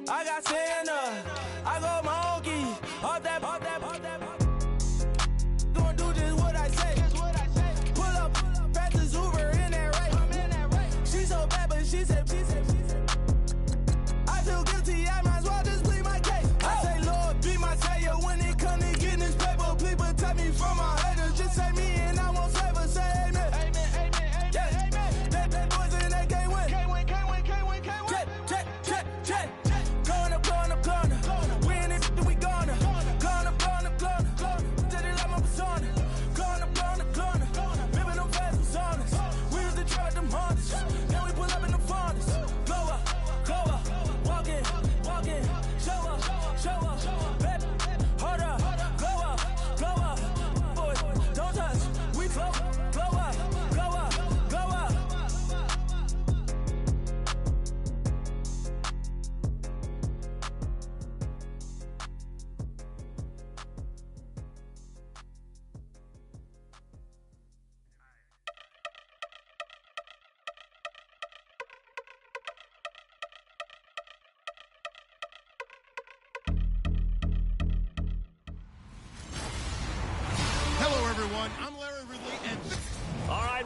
I got Santa, I go monkey, off that. Gonna do just what I say. Pull up, practice Uber in that race. She so bad, but she said. I feel guilty, I might as well just plead my case. I say, Lord, be my savior when it come to getting this paper. Please protect me from my haters. Just say me and I won't save. Say amen. They boys and they can't win. Check. Going up. We in it, we gonna. Going up. Did it like my persona. Going up. Living them fast personas. We used to try them hardest. Now we pull up in the furnace. Go up. Walk in. Show up. Baby, hold up. Go up. Boys, don't touch. We flow up.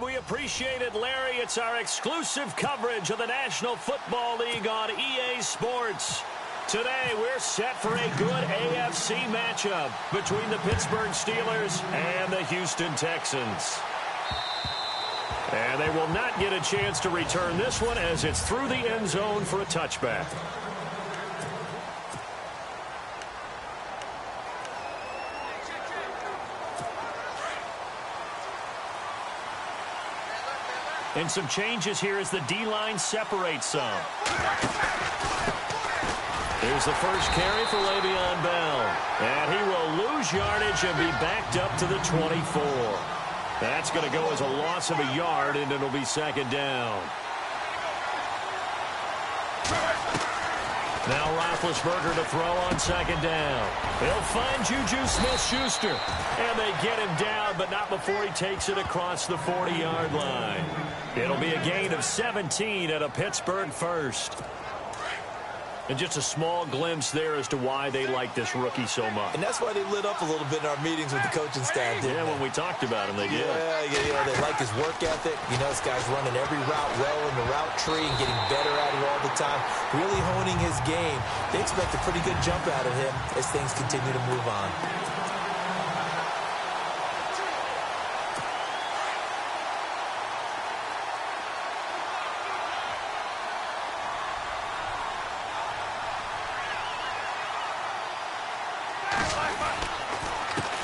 We appreciate it, Larry. It's our exclusive coverage of the National Football League on EA Sports. Today, we're set for a good AFC matchup between the Pittsburgh Steelers and the Houston Texans. And they will not get a chance to return this one as it's through the end zone for a touchback. And some changes here as the D-line separates some. Here's the first carry for Le'Veon Bell. And he will lose yardage and be backed up to the 24. That's going to go as a loss of a yard, and it'll be second down. Now Roethlisberger to throw on second down. He'll find Juju Smith-Schuster. And they get him down, but not before he takes it across the 40-yard line. It'll be a gain of 17 at a Pittsburgh first. And just a small glimpse there as to why they like this rookie so much. And that's why they lit up a little bit in our meetings with the coaching staff, didn't they? When we talked about him, they did. Yeah, they like his work ethic. You know, this guy's running every route well in the route tree and getting better at it all the time, really honing his game. They expect a pretty good jump out of him as things continue to move on.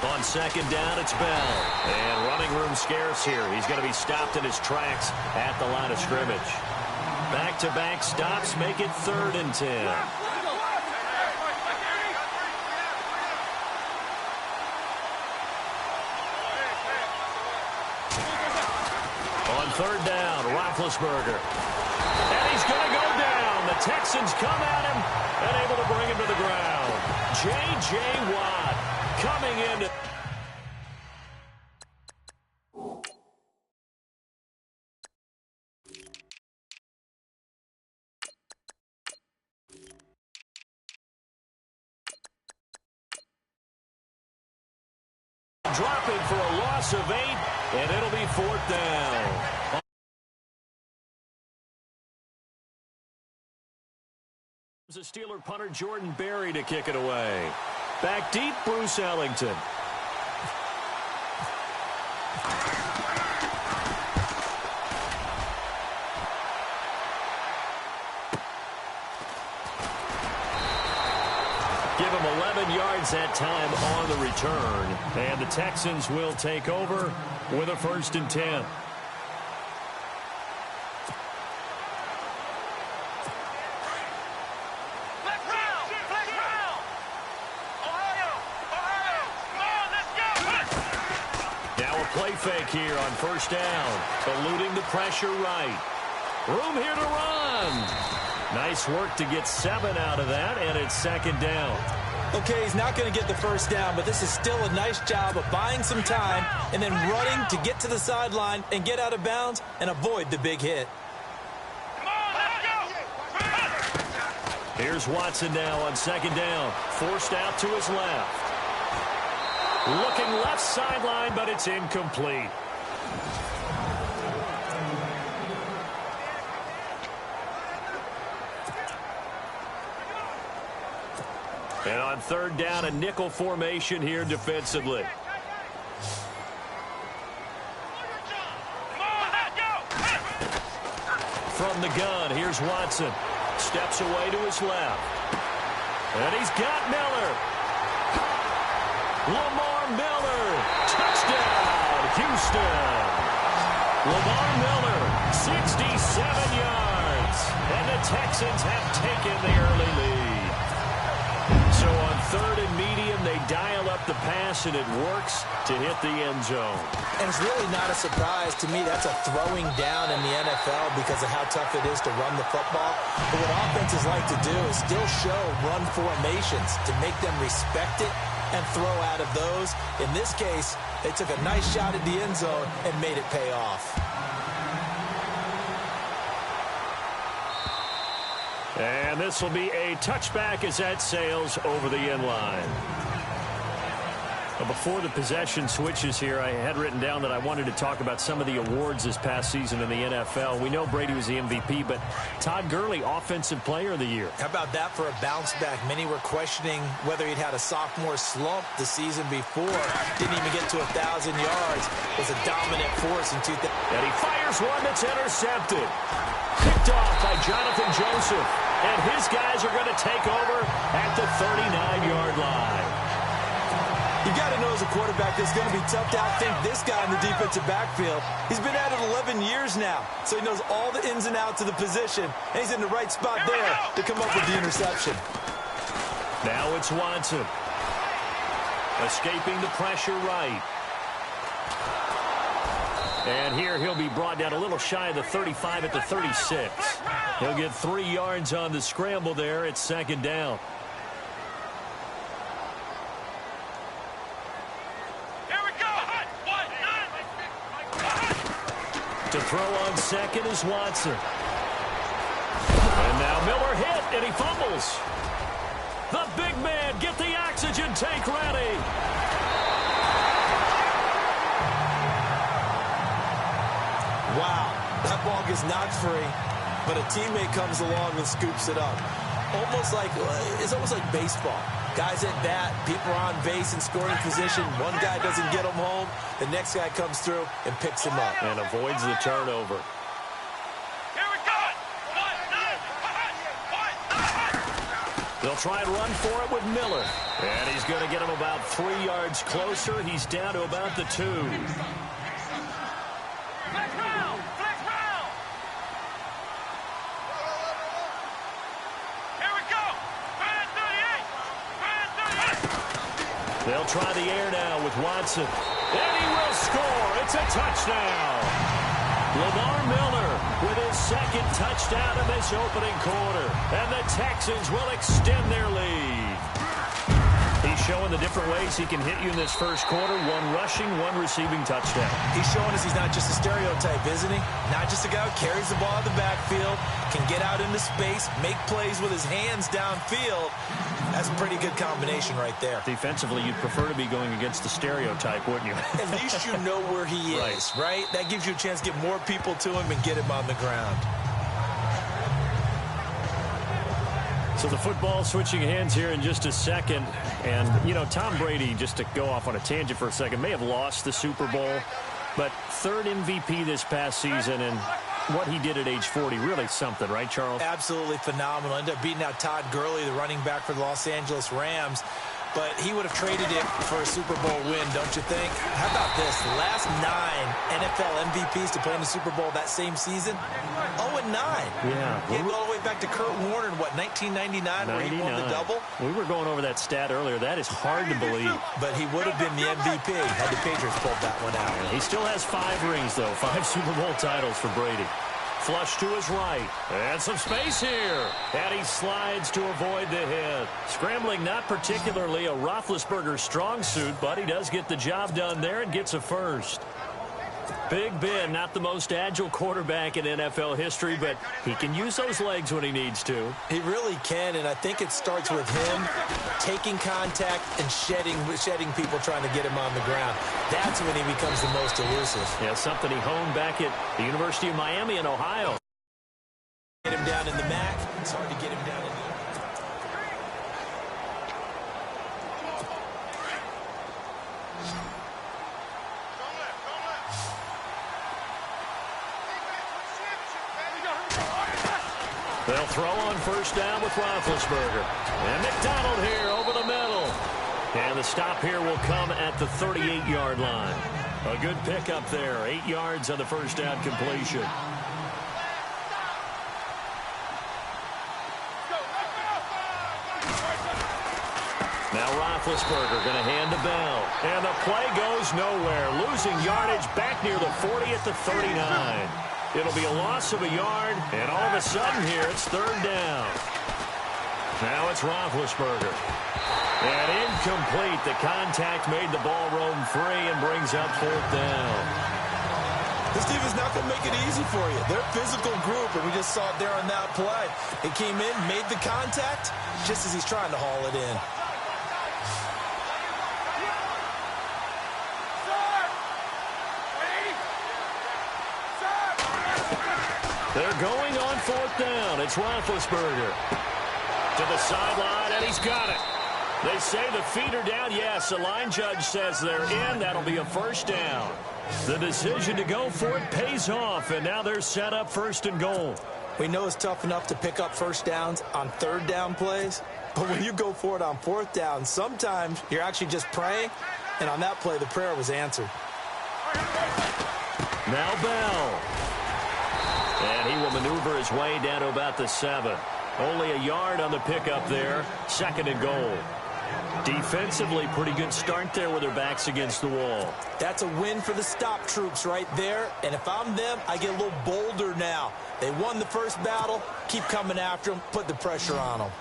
On second down, it's Bell. And running room scarce here. He's going to be stopped in his tracks at the line of scrimmage. Back-to-back stops make it 3rd and 10. On 3rd down, Roethlisberger. And he's going to go down. The Texans come at him and able to bring him to the ground. J.J. Watt coming in. Dropping for a loss of 8, and it'll be 4th down. The Steeler punter Jordan Berry to kick it away. Back deep, Bruce Ellington. Give him 11 yards that time on the return. And the Texans will take over with a 1st and 10. Play fake here on 1st down. Eluding the pressure right. Room here to run. Nice work to get 7 out of that, and it's 2nd down. Okay, he's not going to get the 1st down, but this is still a nice job of buying some time and then running to get to the sideline and get out of bounds and avoid the big hit. Here's Watson now on second down. Forced out to his left. Looking left sideline, but it's incomplete. And on third down, a nickel formation here defensively. From the gun, here's Watson. Steps away to his left. And he's got Miller. Lamar Miller. Touchdown, Houston. Lamar Miller, 67 yards. And the Texans have taken the early lead. So on third and medium, they dial up the pass, and it works to hit the end zone. And it's really not a surprise to me. That's a throwing down in the NFL because of how tough it is to run the football. But what offenses like to do is still show run formations to make them respect it and throw out of those. In this case, they took a nice shot at the end zone and made it pay off. And this will be a touchback as that sails over the end line. But before the possession switches here, I had written down that I wanted to talk about some of the awards this past season in the NFL. We know Brady was the MVP, but Todd Gurley, Offensive Player of the Year. How about that for a bounce back? Many were questioning whether he'd had a sophomore slump the season before. Didn't even get to 1,000 yards. Was a dominant force in 2000. And he fires one that's intercepted. Picked off by Jonathan Joseph. And his guys are going to take over at the 39-yard line. You got to know as a quarterback it's going to be tough to outthink this guy in the defensive backfield. He's been at it 11 years now, so he knows all the ins and outs of the position, and he's in the right spot there to come up with the interception. Now it's Watson. Escaping the pressure right. And here he'll be brought down a little shy of the 35 at the 36. He'll get 3 yards on the scramble there. It's second down. Here we go. To throw on second is Watson. And now Miller hit, and he fumbles. The big man, get the oxygen tank ready. Wow, that ball gets knocked free, but a teammate comes along and scoops it up. It's almost like baseball. Guys at bat, people are on base in scoring position. One guy doesn't get him home. The next guy comes through and picks him up. And avoids the turnover. Here we go. They'll try and run for it with Miller. And he's going to get him about 3 yards closer. He's down to about the 2. They'll try the air now with Watson. And he will score. It's a touchdown. Lamar Miller with his second touchdown in this opening quarter. And the Texans will extend their lead. He's showing the different ways he can hit you in this first quarter. 1 rushing, 1 receiving touchdown. He's showing us he's not just a stereotype, isn't he? Not just a guy who carries the ball in the backfield, can get out into space, make plays with his hands downfield. That's a pretty good combination right there. Defensively, you'd prefer to be going against the stereotype, wouldn't you? At least you know where he is, right? That gives you a chance to get more people to him and get him on the ground. So the football switching hands here in just a second. And, you know, Tom Brady, just to go off on a tangent for a second, may have lost the Super Bowl, but 3rd MVP this past season, and what he did at age 40, really something, right, Charles? Absolutely phenomenal. Ended up beating out Todd Gurley, the running back for the Los Angeles Rams. But he would have traded it for a Super Bowl win, don't you think? How about this? The last 9 NFL MVPs to play in the Super Bowl that same season, 0-9. Yeah. He had all the way back to Kurt Warner in, 1999, where he won the double? We were going over that stat earlier. That is hard to believe. But he would have been the MVP had the Patriots pulled that one out. He still has 5 rings, though. 5 Super Bowl titles for Brady. Flush to his right. And some space here. And he slides to avoid the hit. Scrambling, not particularly a Roethlisberger strong suit, but he does get the job done there and gets a first. Big Ben, not the most agile quarterback in NFL history, but he can use those legs when he needs to. He really can, and I think it starts with him taking contact and shedding people trying to get him on the ground. That's when he becomes the most elusive. Yeah, something he honed back at the University of Miami in Ohio. Get him down in the MAC. It's hard to get him down in the... They'll throw on first down with Roethlisberger. And McDonald here over the middle. And the stop here will come at the 38-yard line. A good pickup there. 8 yards on the first down completion. Now Roethlisberger going to hand to Bell. And the play goes nowhere. Losing yardage back near the 40 at the 39. It'll be a loss of a yard, and all of a sudden here, it's third down. Now it's Roethlisberger. And incomplete. The contact made the ball roam free and brings up fourth down. This team is not going to make it easy for you. They're a physical group, and we just saw it there on that play. It came in, made the contact, just as he's trying to haul it in. They're going on fourth down. It's Roethlisberger to the sideline, and he's got it. They say the feet are down. Yes, the line judge says they're in. That'll be a first down. The decision to go for it pays off, and now they're set up first and goal. We know it's tough enough to pick up first downs on third down plays, but when you go for it on fourth down, sometimes you're actually just praying, and on that play, the prayer was answered. Now Bell. And he will maneuver his way down to about the 7. Only a yard on the pickup there. Second and goal. Defensively, pretty good start there with their backs against the wall. That's a win for the stop troops right there. And if I'm them, I get a little bolder now. They won the first battle. Keep coming after them. Put the pressure on them.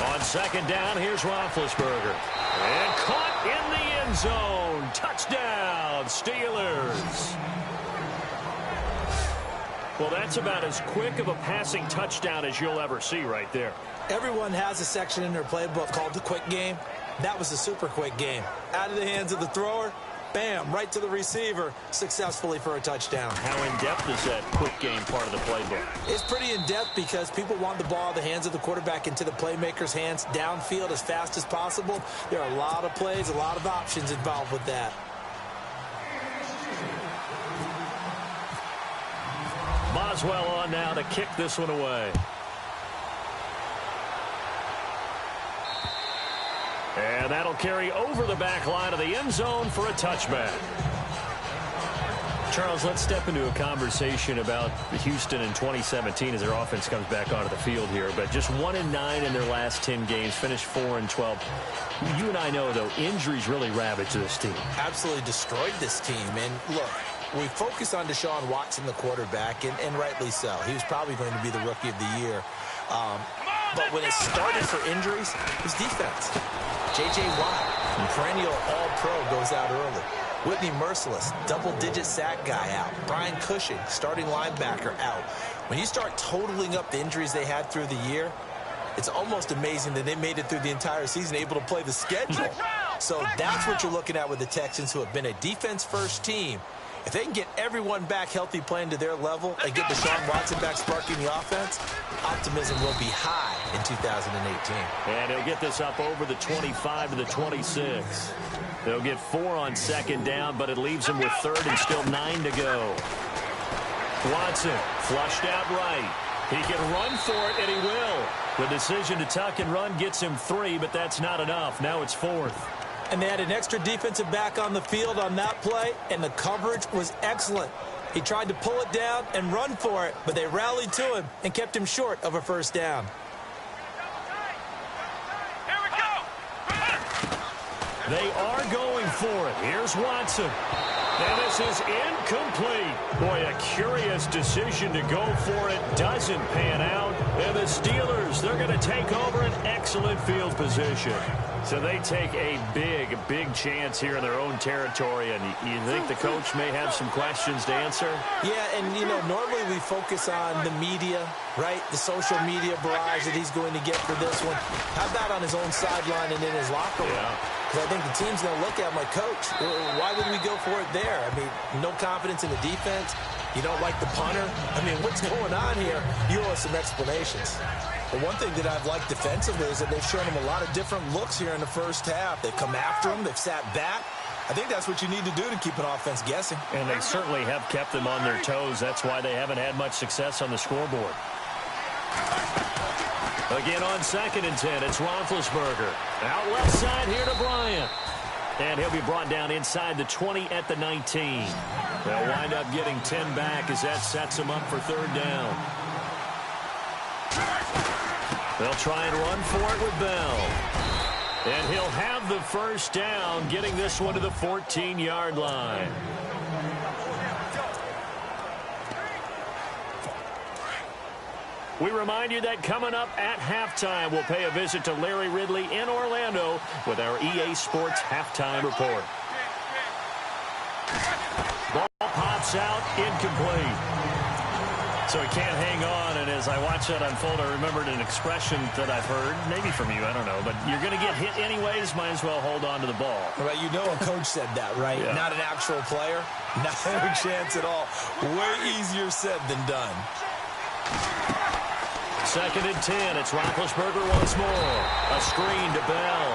On second down, here's Roethlisberger. And caught in the end zone. Touchdown, Steelers. Well, that's about as quick of a passing touchdown as you'll ever see right there. Everyone has a section in their playbook called the quick game. That was a super quick game. Out of the hands of the thrower, bam, right to the receiver, successfully for a touchdown. How in-depth is that quick game part of the playbook? It's pretty in-depth because people want the ball in the hands of the quarterback into the playmaker's hands downfield as fast as possible. There are a lot of plays, a lot of options involved with that. Boswell on now to kick this one away. And that'll carry over the back line of the end zone for a touchback. Charles, let's step into a conversation about Houston in 2017 as their offense comes back onto the field here. But just 1-9 in their last 10 games, finished 4-12. You and I know, though, injuries really ravaged this team. Absolutely destroyed this team. And look, we focus on Deshaun Watson, the quarterback, and rightly so. He was probably going to be the rookie of the year. But when it started for injuries, it was defense. J.J. Watt, perennial all-pro, goes out early. Whitney Merciless, double-digit sack guy out. Brian Cushing, starting linebacker, out. When you start totaling up the injuries they had through the year, it's almost amazing that they made it through the entire season able to play the schedule. So that's what you're looking at with the Texans, who have been a defense-first team. If they can get everyone back healthy playing to their level and get Deshaun Watson back sparking the offense, optimism will be high in 2018. And he'll get this up over the 25 to the 26. They'll get 4 on second down, but it leaves them with third and still 9 to go. Watson flushed out right. He can run for it, and he will. The decision to tuck and run gets him 3, but that's not enough. Now it's 4th. And they had an extra defensive back on the field on that play, and the coverage was excellent. He tried to pull it down and run for it, but they rallied to him and kept him short of a first down. Here we go. They are going for it. Here's Watson. And this is incomplete. Boy, a curious decision to go for it. Doesn't pan out. And the Steelers, they're going to take over an excellent field position. So they take a big, big chance here in their own territory. And you think the coach may have some questions to answer? Yeah, and, you know, normally we focus on the media, right? The social media barrage that he's going to get for this one. How about on his own sideline and in his locker room? Yeah. Because I think the team's going to look at him like, Coach, why would we go for it there? I mean, no confidence in the defense. You don't like the punter. I mean, what's going on here? You owe us some explanations. But one thing that I've liked defensively is that they've shown him a lot of different looks here in the first half. They've come after him. They've sat back. I think that's what you need to do to keep an offense guessing. And they certainly have kept them on their toes. That's why they haven't had much success on the scoreboard. Again on 2nd and 10, it's Roethlisberger. Out left side here to Bryant. And he'll be brought down inside the 20 at the 19. They'll wind up getting 10 back as that sets them up for 3rd down. They'll try and run for it with Bell. And he'll have the 1st down, getting this one to the 14-yard line. We remind you that coming up at halftime, we'll pay a visit to Larry Ridley in Orlando with our EA Sports Halftime Report. Ball pops out, incomplete. So he can't hang on, and as I watch that unfold, I remembered an expression that I've heard, maybe from you, I don't know, but you're going to get hit anyways, might as well hold on to the ball. Right, you know a coach said that, right? Yeah. Not an actual player. Not a chance at all. Way easier said than done. 2nd and 10. It's Roethlisberger once more. A screen to Bell.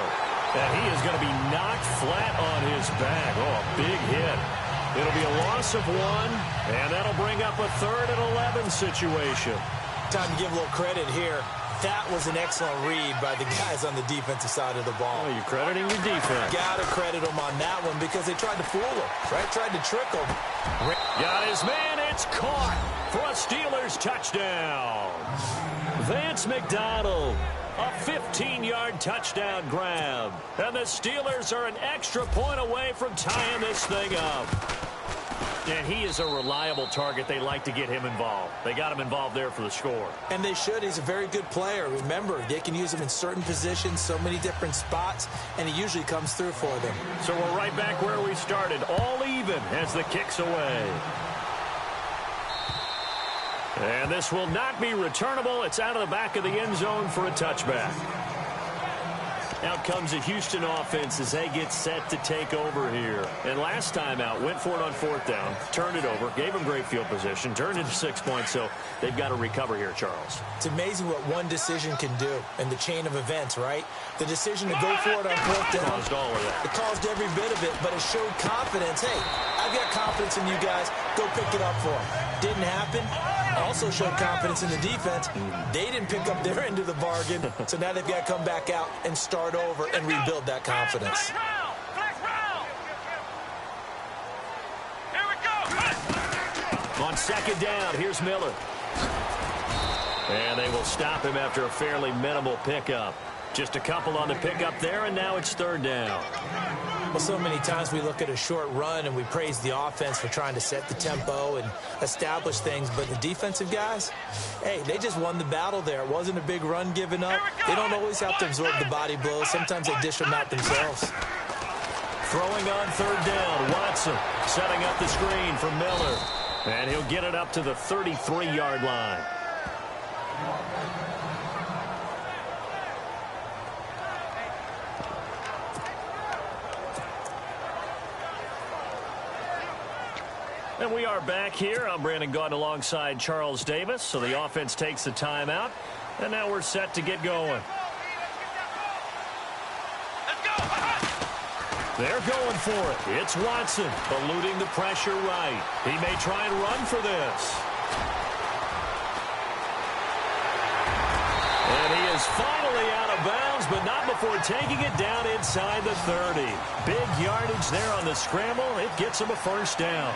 And he is going to be knocked flat on his back. Oh, a big hit. It'll be a loss of 1, and that'll bring up a 3rd and 11 situation. Time to give a little credit here. That was an excellent read by the guys on the defensive side of the ball. Oh, you're crediting your defense. Got to credit them on that one because they tried to fool him, right? Tried to trick him. Got his man. It's caught for a Steelers touchdown. Vance McDonald, a 15-yard touchdown grab. And the Steelers are an extra point away from tying this thing up. And he is a reliable target. They like to get him involved. They got him involved there for the score. And they should. He's a very good player. Remember, they can use him in certain positions, so many different spots, and he usually comes through for them. So we're right back where we started, all even as the kick's away. And this will not be returnable. It's out of the back of the end zone for a touchback. Out comes the Houston offense as they get set to take over here. And last time out, went for it on 4th down, turned it over, gave them great field position, turned into 6 points, so they've got to recover here, Charles. It's amazing what one decision can do in the chain of events, right? The decision to go for it on 4th down. Caused all of that. It caused every bit of it, but it showed confidence. Hey, I've got confidence in you guys. Go pick it up for them. Didn't happen. Also showed confidence in the defense. They didn't pick up their end of the bargain, so now they've got to come back out and start over and rebuild that confidence. On 2nd down, here's Miller. And they will stop him after a fairly minimal pickup. Just a couple on the pickup there, and now it's 3rd down. Well, so many times we look at a short run and we praise the offense for trying to set the tempo and establish things, but the defensive guys, hey, they just won the battle there. It wasn't a big run given up. They don't always have to absorb the body blows. Sometimes they dish them out themselves. Throwing on 3rd down, Watson setting up the screen for Miller. And he'll get it up to the 33-yard line. And we are back here. I'm Brandon Gaudin alongside Charles Davis. So the offense takes the timeout. And now we're set to get going. They're going for it. It's Watson eluding the pressure right. He may try and run for this. And he is finally out of bounds, but not before taking it down inside the 30. Big yardage there on the scramble. It gets him a 1st down.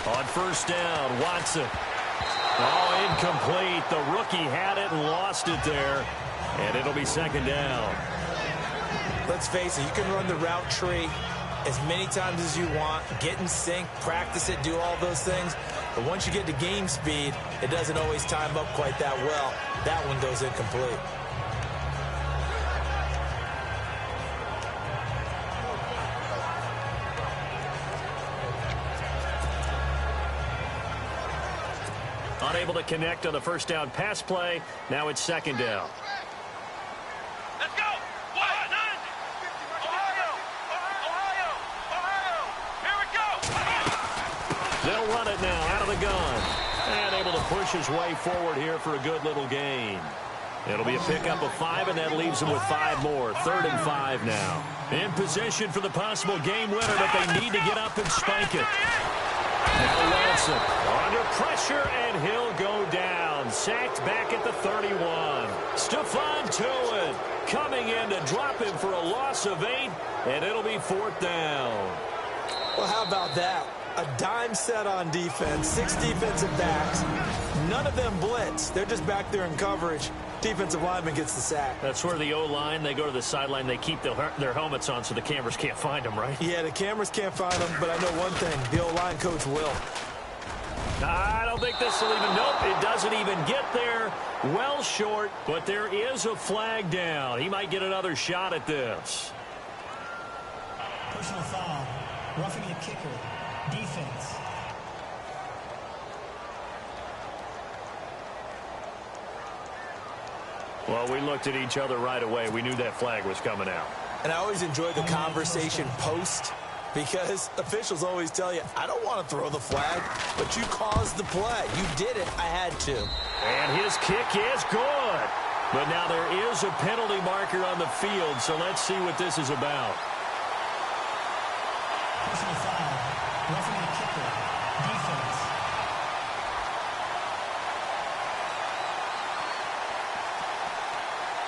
On first down, Watson. Oh, incomplete. The rookie had it and lost it there. And it'll be second down. Let's face it, you can run the route tree as many times as you want, get in sync, practice it, do all those things. But once you get to game speed, it doesn't always time up quite that well. That one goes incomplete. Unable to connect on the first down pass play. Now it's second down. Let's go! Ohio! Here we go! They'll run it now out of the gun. And able to push his way forward here for a good little gain. It'll be a pickup of 5, and that leaves him with 5 more. 3rd and 5 now. In position for the possible game winner, but they need to get up and spike it. Now Watson under pressure, and he'll go down. Sacked back at the 31. Stephon Tuitt coming in to drop him for a loss of 8, and it'll be 4th down. Well, how about that? A dime set on defense, 6 defensive backs. None of them blitz. They're just back there in coverage. Defensive lineman gets the sack. That's where the O-line, they go to the sideline, they keep their helmets on so the cameras can't find them, right? Yeah, the cameras can't find them, but I know one thing. The O-line coach will. I don't think this will even, nope, it doesn't even get there. Well short, but there is a flag down. He might get another shot at this. Personal foul, roughing the kicker, defense. Well, we looked at each other right away. We knew that flag was coming out. And I always enjoy the conversation post, because officials always tell you, I don't want to throw the flag, but you caused the play. You did it. I had to. And his kick is good. But now there is a penalty marker on the field, so let's see what this is about. Personal foul, roughing the kicker, defense.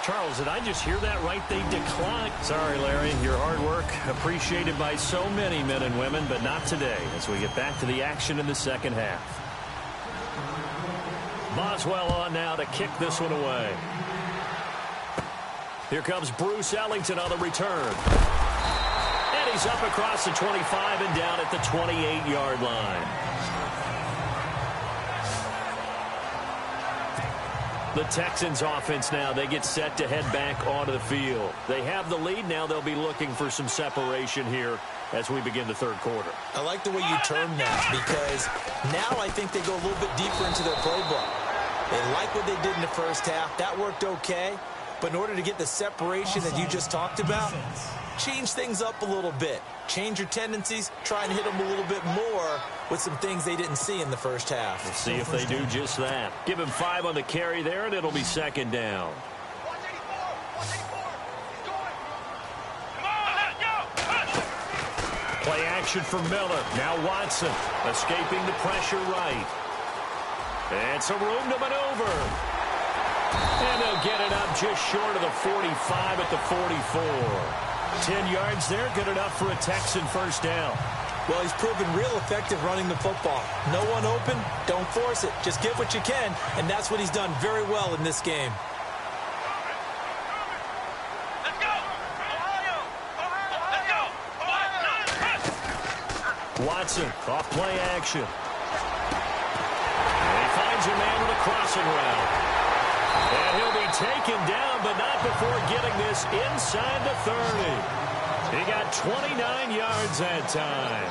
Charles, did I just hear that right? They declined. Sorry, Larry. Your hard work appreciated by so many men and women, but not today as we get back to the action in the second half. Boswell on now to kick this one away. Here comes Bruce Ellington on the return. And he's up across the 25 and down at the 28-yard line. The Texans offense now, they get set to head back onto the field. They have the lead. Now they'll be looking for some separation here as we begin the third quarter. I like the way you term that, because now I think they go a little bit deeper into their playbook. They like what they did in the first half. That worked okay. But in order to get the separation that you just talked about, change things up a little bit. Change your tendencies. Try and hit them a little bit more with some things they didn't see in the first half. We'll see if they do just that. Give him 5 on the carry there, and it'll be second down. Play action for Miller. Now Watson escaping the pressure right. And some room to maneuver. And they'll get it up just short of the 45 at the 44. 10 yards there, good enough for a Texan first down. Well, he's proven real effective running the football. No one open, don't force it. Just get what you can, and that's what he's done very well in this game. Let's go! Ohio! Let's go! Watson, off play action. And he finds a man with a crossing route. And he'll be taken down, but not before getting this inside the 30. He got 29 yards that time.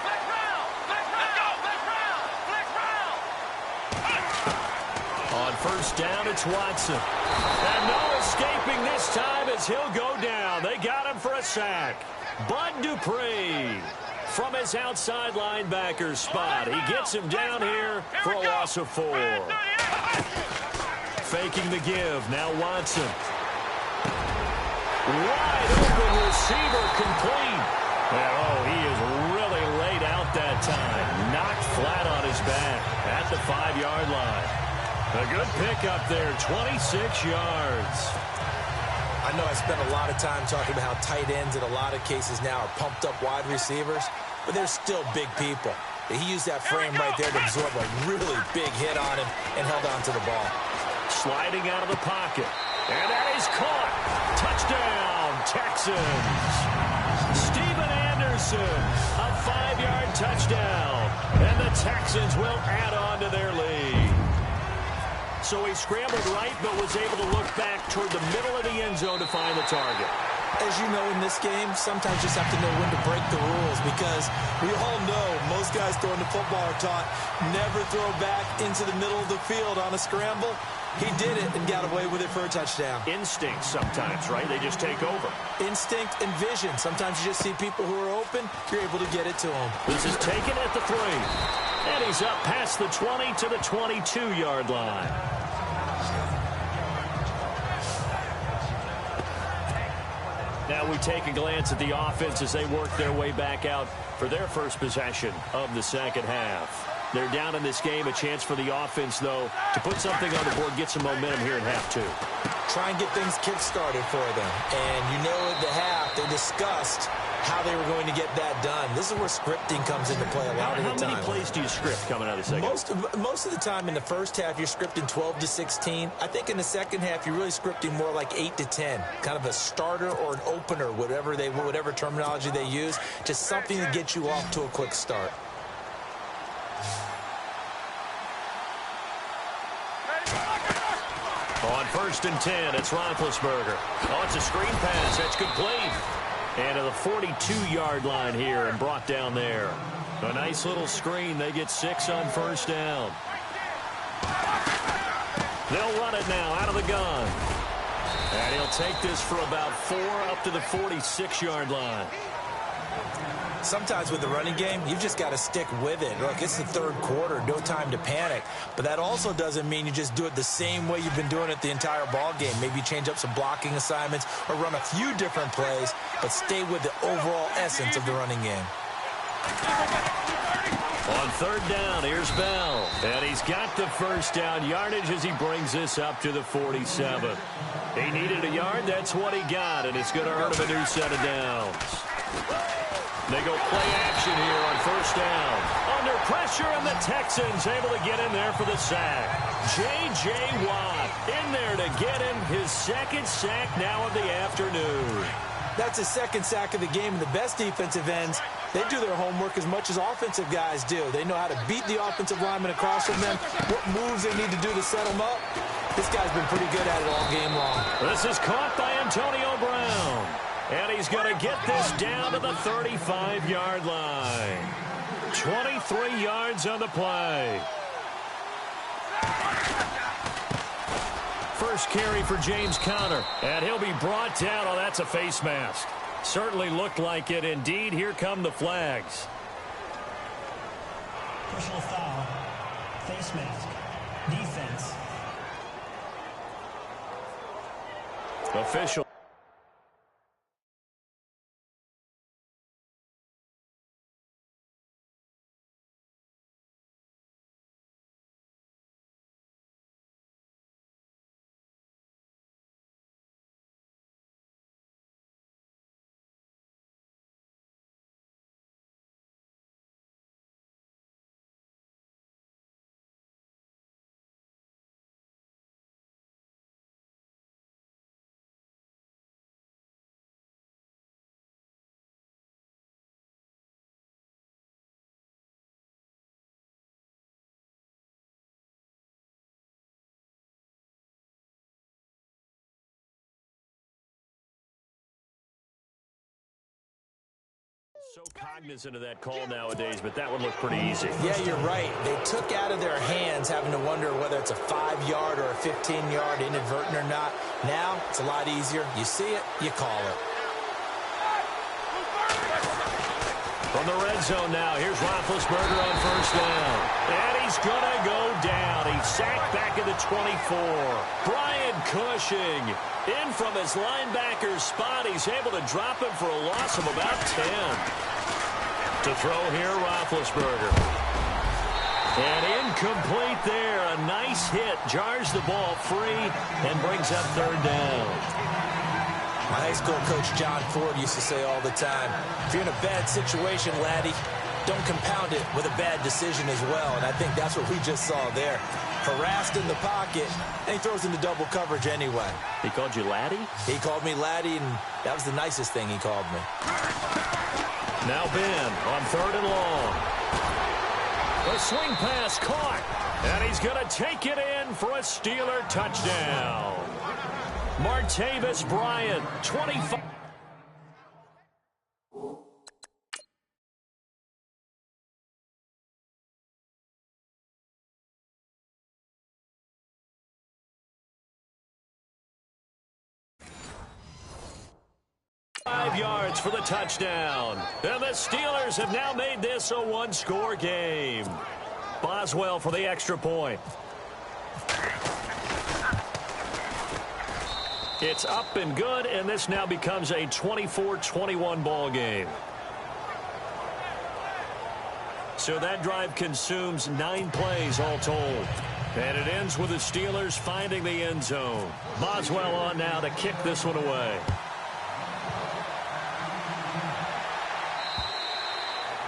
Flex round! Flex round! Flex round! Flex round! On first down, it's Watson. And no escaping this time as he'll go down. They got him for a sack. Bud Dupree from his outside linebacker spot. He gets him down here for a loss of 4. Faking the give. Now Watson. Wide open receiver complete. And oh, he is really laid out that time. Knocked flat on his back at the 5-yard line. A good pickup there, 26 yards. I know I spent a lot of time talking about how tight ends in a lot of cases now are pumped up wide receivers, but they're still big people. He used that frame right there to absorb a really big hit on him and held on to the ball. Sliding out of the pocket. And that is caught. Touchdown, Texans. Steven Anderson, a 5-yard touchdown. And the Texans will add on to their lead. So he scrambled right, but was able to look back toward the middle of the end zone to find the target. As you know, in this game, sometimes you just have to know when to break the rules, because we all know most guys throwing the football are taught never throw back into the middle of the field on a scramble. He did it and got away with it for a touchdown. Instinct sometimes, right? They just take over. Instinct and vision. Sometimes you just see people who are open, you're able to get it to them. This is taken at the 3. And he's up past the 20 to the 22-yard line. Now we take a glance at the offense as they work their way back out for their first possession of the second half. They're down in this game. A chance for the offense, though, to put something on the board, get some momentum here in half 2. Try and get things kick-started for them. And you know at the half, they discussed how they were going to get that done. This is where scripting comes into play a lot of the time. How many plays do you script coming out of the second? Most of the time in the first half, you're scripting 12 to 16. I think in the second half, you're really scripting more like 8 to 10. Kind of a starter or an opener, whatever terminology they use. Just something to get you off to a quick start. On 1st and 10, it's Roethlisberger. Oh, it's a screen pass. That's complete. And to the 42-yard line here and brought down there. A nice little screen. They get 6 on 1st down. They'll run it now out of the gun. And he'll take this for about 4 up to the 46-yard line. Sometimes with the running game, you've just got to stick with it. Look, it's the third quarter, no time to panic. But that also doesn't mean you just do it the same way you've been doing it the entire ball game. Maybe change up some blocking assignments or run a few different plays, but stay with the overall essence of the running game. On 3rd down, here's Bell. And he's got the first down yardage as he brings this up to the 47. He needed a yard. That's what he got, and it's going to earn him a new set of downs. They go play action here on 1st down. Under pressure, and the Texans able to get in there for the sack. J.J. Watt in there to get him his 2nd sack now of the afternoon. That's his 2nd sack of the game, and the best defensive ends, they do their homework as much as offensive guys do. They know how to beat the offensive linemen across from them, what moves they need to do to set them up. This guy's been pretty good at it all game long. This is caught by Antonio Brown. And he's going to get this down to the 35-yard line. 23 yards on the play. First carry for James Conner. And he'll be brought down. Oh, that's a face mask. Certainly looked like it. Indeed, here come the flags. Personal foul. Face mask. Defense. Official. So cognizant of that call nowadays, but that one looked pretty easy. Yeah, you're right. They took out of their hands having to wonder whether it's a 5-yard or a 15-yard inadvertent or not. Now, it's a lot easier. You see it, you call it. From the red zone now, here's Roethlisberger on 1st down. And he's going to go down. He's sacked back at the 24. Brian Cushing in from his linebacker's spot. He's able to drop him for a loss of about 10. To throw here, Roethlisberger. And incomplete there. A nice hit. Jars the ball free and brings up 3rd down. My high school coach, John Ford, used to say all the time, if you're in a bad situation, laddie, don't compound it with a bad decision as well. And I think that's what we just saw there. Harassed in the pocket, and he throws into double coverage anyway. He called you Laddie? He called me Laddie, and that was the nicest thing he called me. Now Ben on 3rd and long. The swing pass caught, and he's going to take it in for a Steeler touchdown. Martavis Bryant, 25. Yards for the touchdown. And the Steelers have now made this a one-score game. Boswell for the extra point. It's up and good, and this now becomes a 24-21 ball game. So that drive consumes 9 plays all told. And it ends with the Steelers finding the end zone. Boswell on now to kick this one away.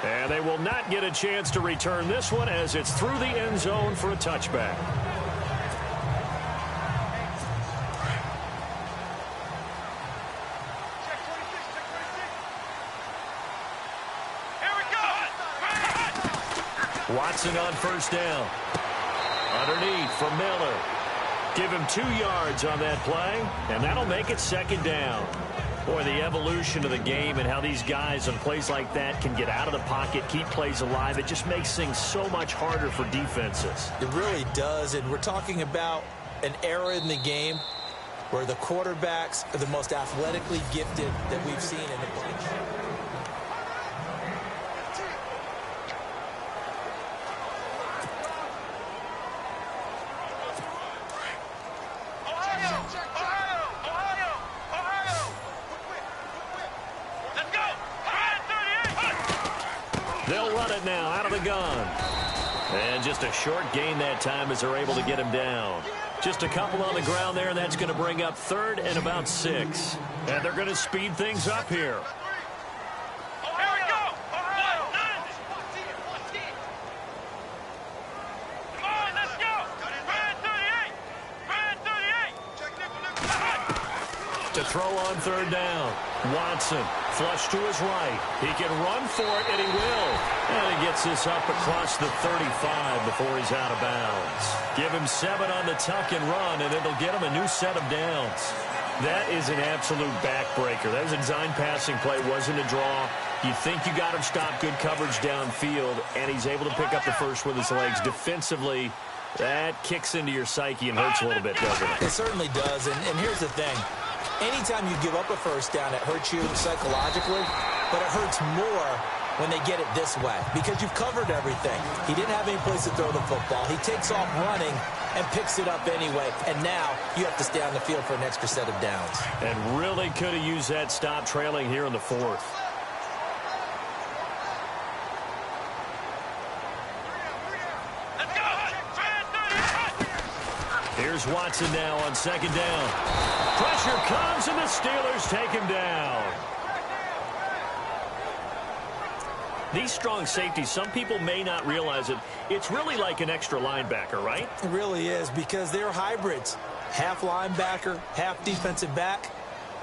And they will not get a chance to return this one as it's through the end zone for a touchback. Watson on 1st down. Underneath from Miller. Give him 2 yards on that play, and that'll make it 2nd down. Boy, the evolution of the game and how these guys on plays like that can get out of the pocket, keep plays alive, it just makes things so much harder for defenses. It really does, and we're talking about an era in the game where the quarterbacks are the most athletically gifted that we've seen in the bunch. They'll run it now out of the gun. And just a short gain that time as they're able to get him down. Just a couple on the ground there, and that's going to bring up 3rd and about 6. And they're going to speed things up here. To throw on 3rd down. Watson, flush to his right. He can run for it, and he will. And he gets this up across the 35 before he's out of bounds. Give him 7 on the tuck and run, and it'll get him a new set of downs. That is an absolute backbreaker. That was a design passing play, wasn't a draw. You think you got him stopped, good coverage downfield, and he's able to pick up the first with his legs. Defensively, that kicks into your psyche and hurts a little bit, doesn't it? It certainly does, and here's the thing. Anytime you give up a 1st down, it hurts you psychologically, but it hurts more when they get it this way because you've covered everything. He didn't have any place to throw the football. He takes off running and picks it up anyway, and now you have to stay on the field for an extra set of downs. And really could have used that stop trailing here in the 4th. Here's Watson now on 2nd down. Pressure comes, and the Steelers take him down. These strong safeties, some people may not realize it. It's really like an extra linebacker, right? It really is because they're hybrids. Half linebacker, half defensive back.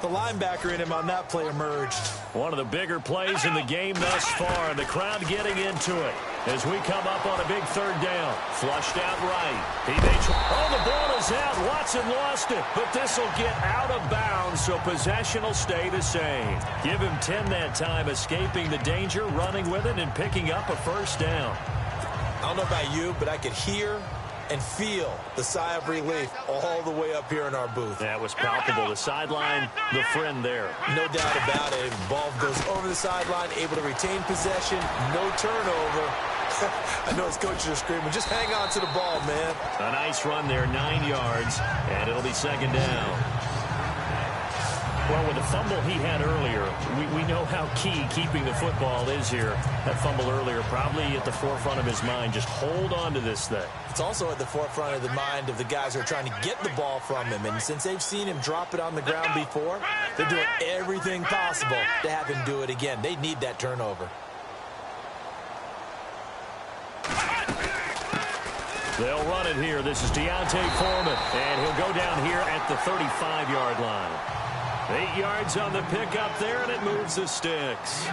The linebacker in him on that play emerged. One of the bigger plays in the game thus far, and the crowd getting into it as we come up on a big 3rd down. Flushed out right. The ball is out. Watson lost it, but this will get out of bounds, so possession will stay the same. Give him 10 that time, escaping the danger, running with it, and picking up a 1st down. I don't know about you, but I could hear and feel the sigh of relief all the way up here in our booth. That was palpable. The sideline, the friend there. No doubt about it. Ball goes over the sideline, able to retain possession, no turnover. I know his coaches are screaming, just hang on to the ball, man. A nice run there, 9 yards, and it'll be 2nd down. Well, with the fumble he had earlier, we know how key keeping the football is here. That fumble earlier probably at the forefront of his mind. Just hold on to this thing. It's also at the forefront of the mind of the guys who are trying to get the ball from him. And since they've seen him drop it on the ground before, they're doing everything possible to have him do it again. They need that turnover. They'll run it here. This is Deontay Foreman, and he'll go down here at the 35-yard line. 8 yards on the pickup there, and it moves the sticks.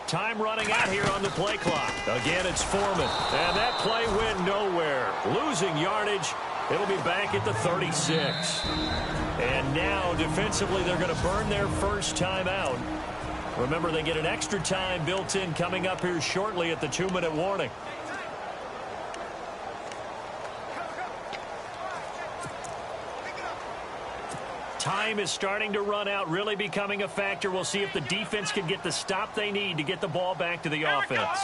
Time running out here on the play clock. Again, it's Foreman. And that play went nowhere. Losing yardage. It'll be back at the 36. And now, defensively, they're going to burn their first time out. Remember, they get an extra time built in coming up here shortly at the 2-minute warning. Time is starting to run out, really becoming a factor. We'll see if the defense can get the stop they need to get the ball back to the offense.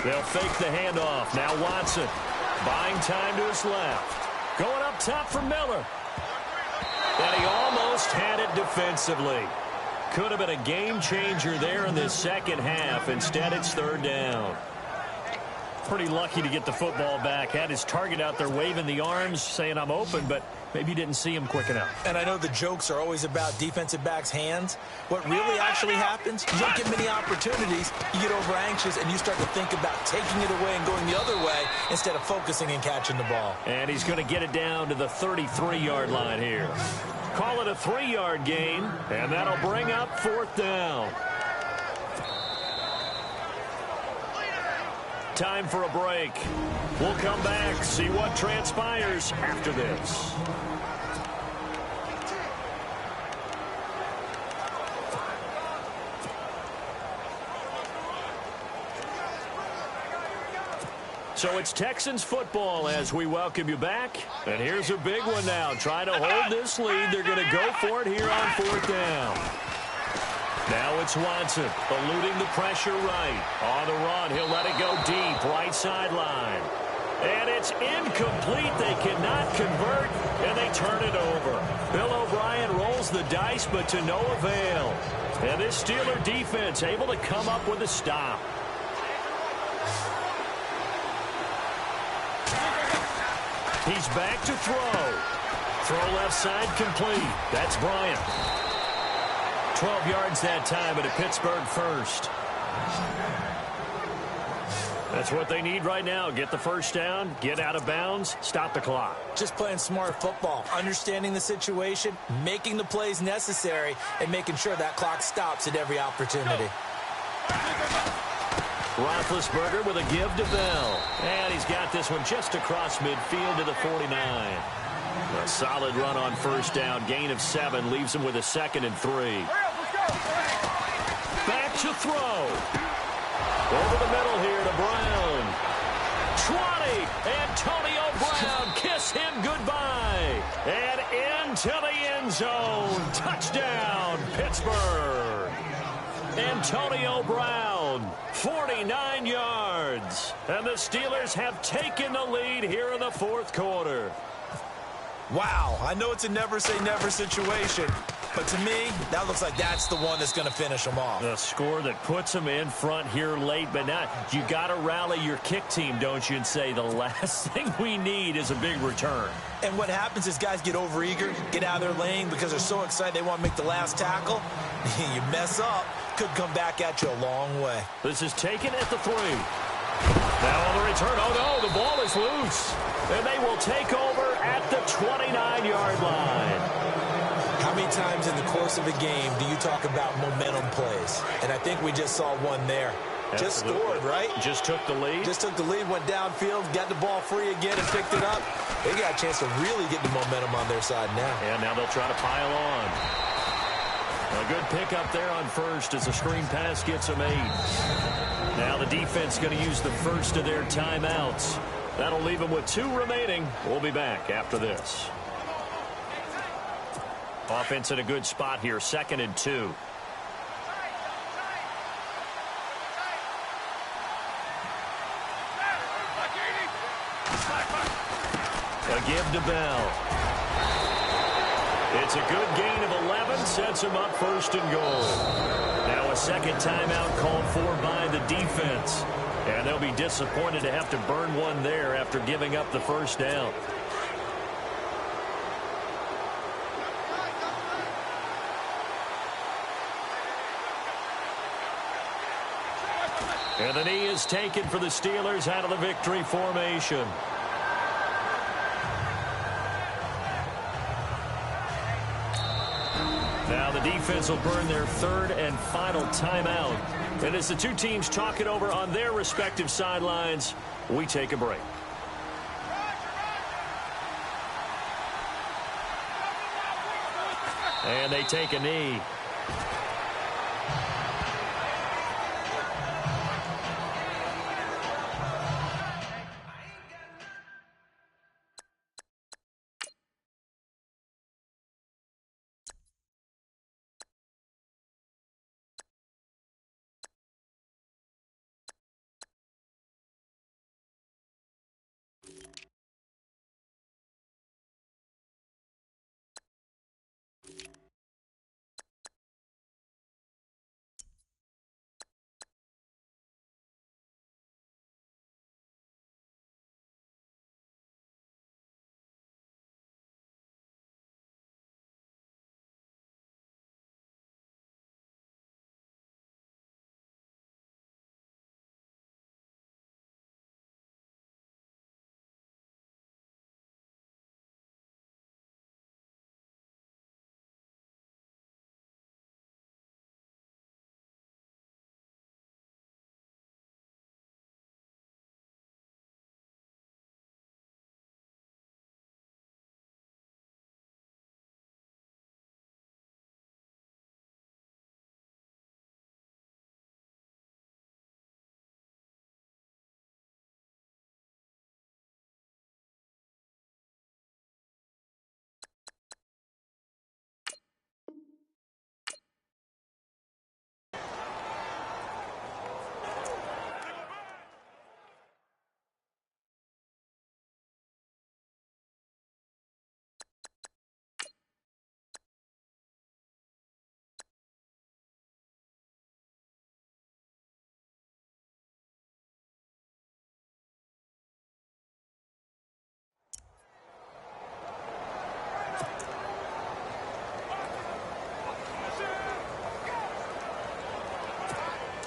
They'll fake the handoff. Now Watson. Buying time to his left. Going up top for Miller. And he almost had it defensively. Could have been a game changer there in this second half. Instead, it's 3rd down. Pretty lucky to get the football back. Had his target out there waving the arms, saying I'm open, but maybe you didn't see him quick enough. And I know the jokes are always about defensive backs' hands. What really actually happens, you don't get many opportunities. You get over anxious, and you start to think about taking it away and going the other way instead of focusing and catching the ball. And he's going to get it down to the 33-yard line here. Call it a 3-yard gain, and that'll bring up 4th down. Time for a break. We'll come back, see what transpires after this. So it's Texans football as we welcome you back. And here's a big one now. Trying to hold this lead. They're going to go for it here on 4th down. Now it's Watson, eluding the pressure right. On the run, he'll let it go deep, right sideline. And it's incomplete. They cannot convert, and they turn it over. Bill O'Brien rolls the dice, but to no avail. And this Steeler defense able to come up with a stop. He's back to throw. Throw left side complete. That's Bryant. 12 yards that time at a Pittsburgh first. That's what they need right now. Get the first down, get out of bounds, stop the clock. Just playing smart football, understanding the situation, making the plays necessary, and making sure that clock stops at every opportunity. Roethlisberger with a give to Bell. And he's got this one just across midfield to the 49. A solid run on first down. Gain of 7 leaves him with a 2nd and 3. Back to throw. Over the middle here to Brown. 20. Antonio Brown. Kiss him goodbye. And into the end zone. Touchdown, Pittsburgh. Antonio Brown, 49 yards. And the Steelers have taken the lead here in the 4th quarter. Wow, I know it's a never-say-never situation, but to me, that looks like that's the one that's going to finish them off. The score that puts them in front here late, but not. You got to rally your kick team, don't you, and say the last thing we need is a big return. And what happens is guys get overeager, get out of their lane because they're so excited they want to make the last tackle. You mess up, could come back at you a long way. This is taken at the 3. Now on the return, oh no, the ball is loose. And they will take over at the 29-yard line. How many times in the course of a game do you talk about momentum plays? And I think we just saw one there. Absolutely. Just scored, right? Just took the lead. Just took the lead, went downfield, got the ball free again and picked it up. They got a chance to really get the momentum on their side now. And now they'll try to pile on. A good pickup there on first as the screen pass gets them 8. Now the defense going to use the first of their timeouts. That'll leave them with 2 remaining. We'll be back after this. Offense in a good spot here, 2nd and 2. A give to Bell. It's a good gain of 11, sets him up 1st and goal. Now a second timeout called for by the defense. And they'll be disappointed to have to burn one there after giving up the first down. And the knee is taken for the Steelers out of the victory formation. Now the defense will burn their 3rd and final timeout. And as the 2 teams talk it over on their respective sidelines, we take a break. And they take a knee.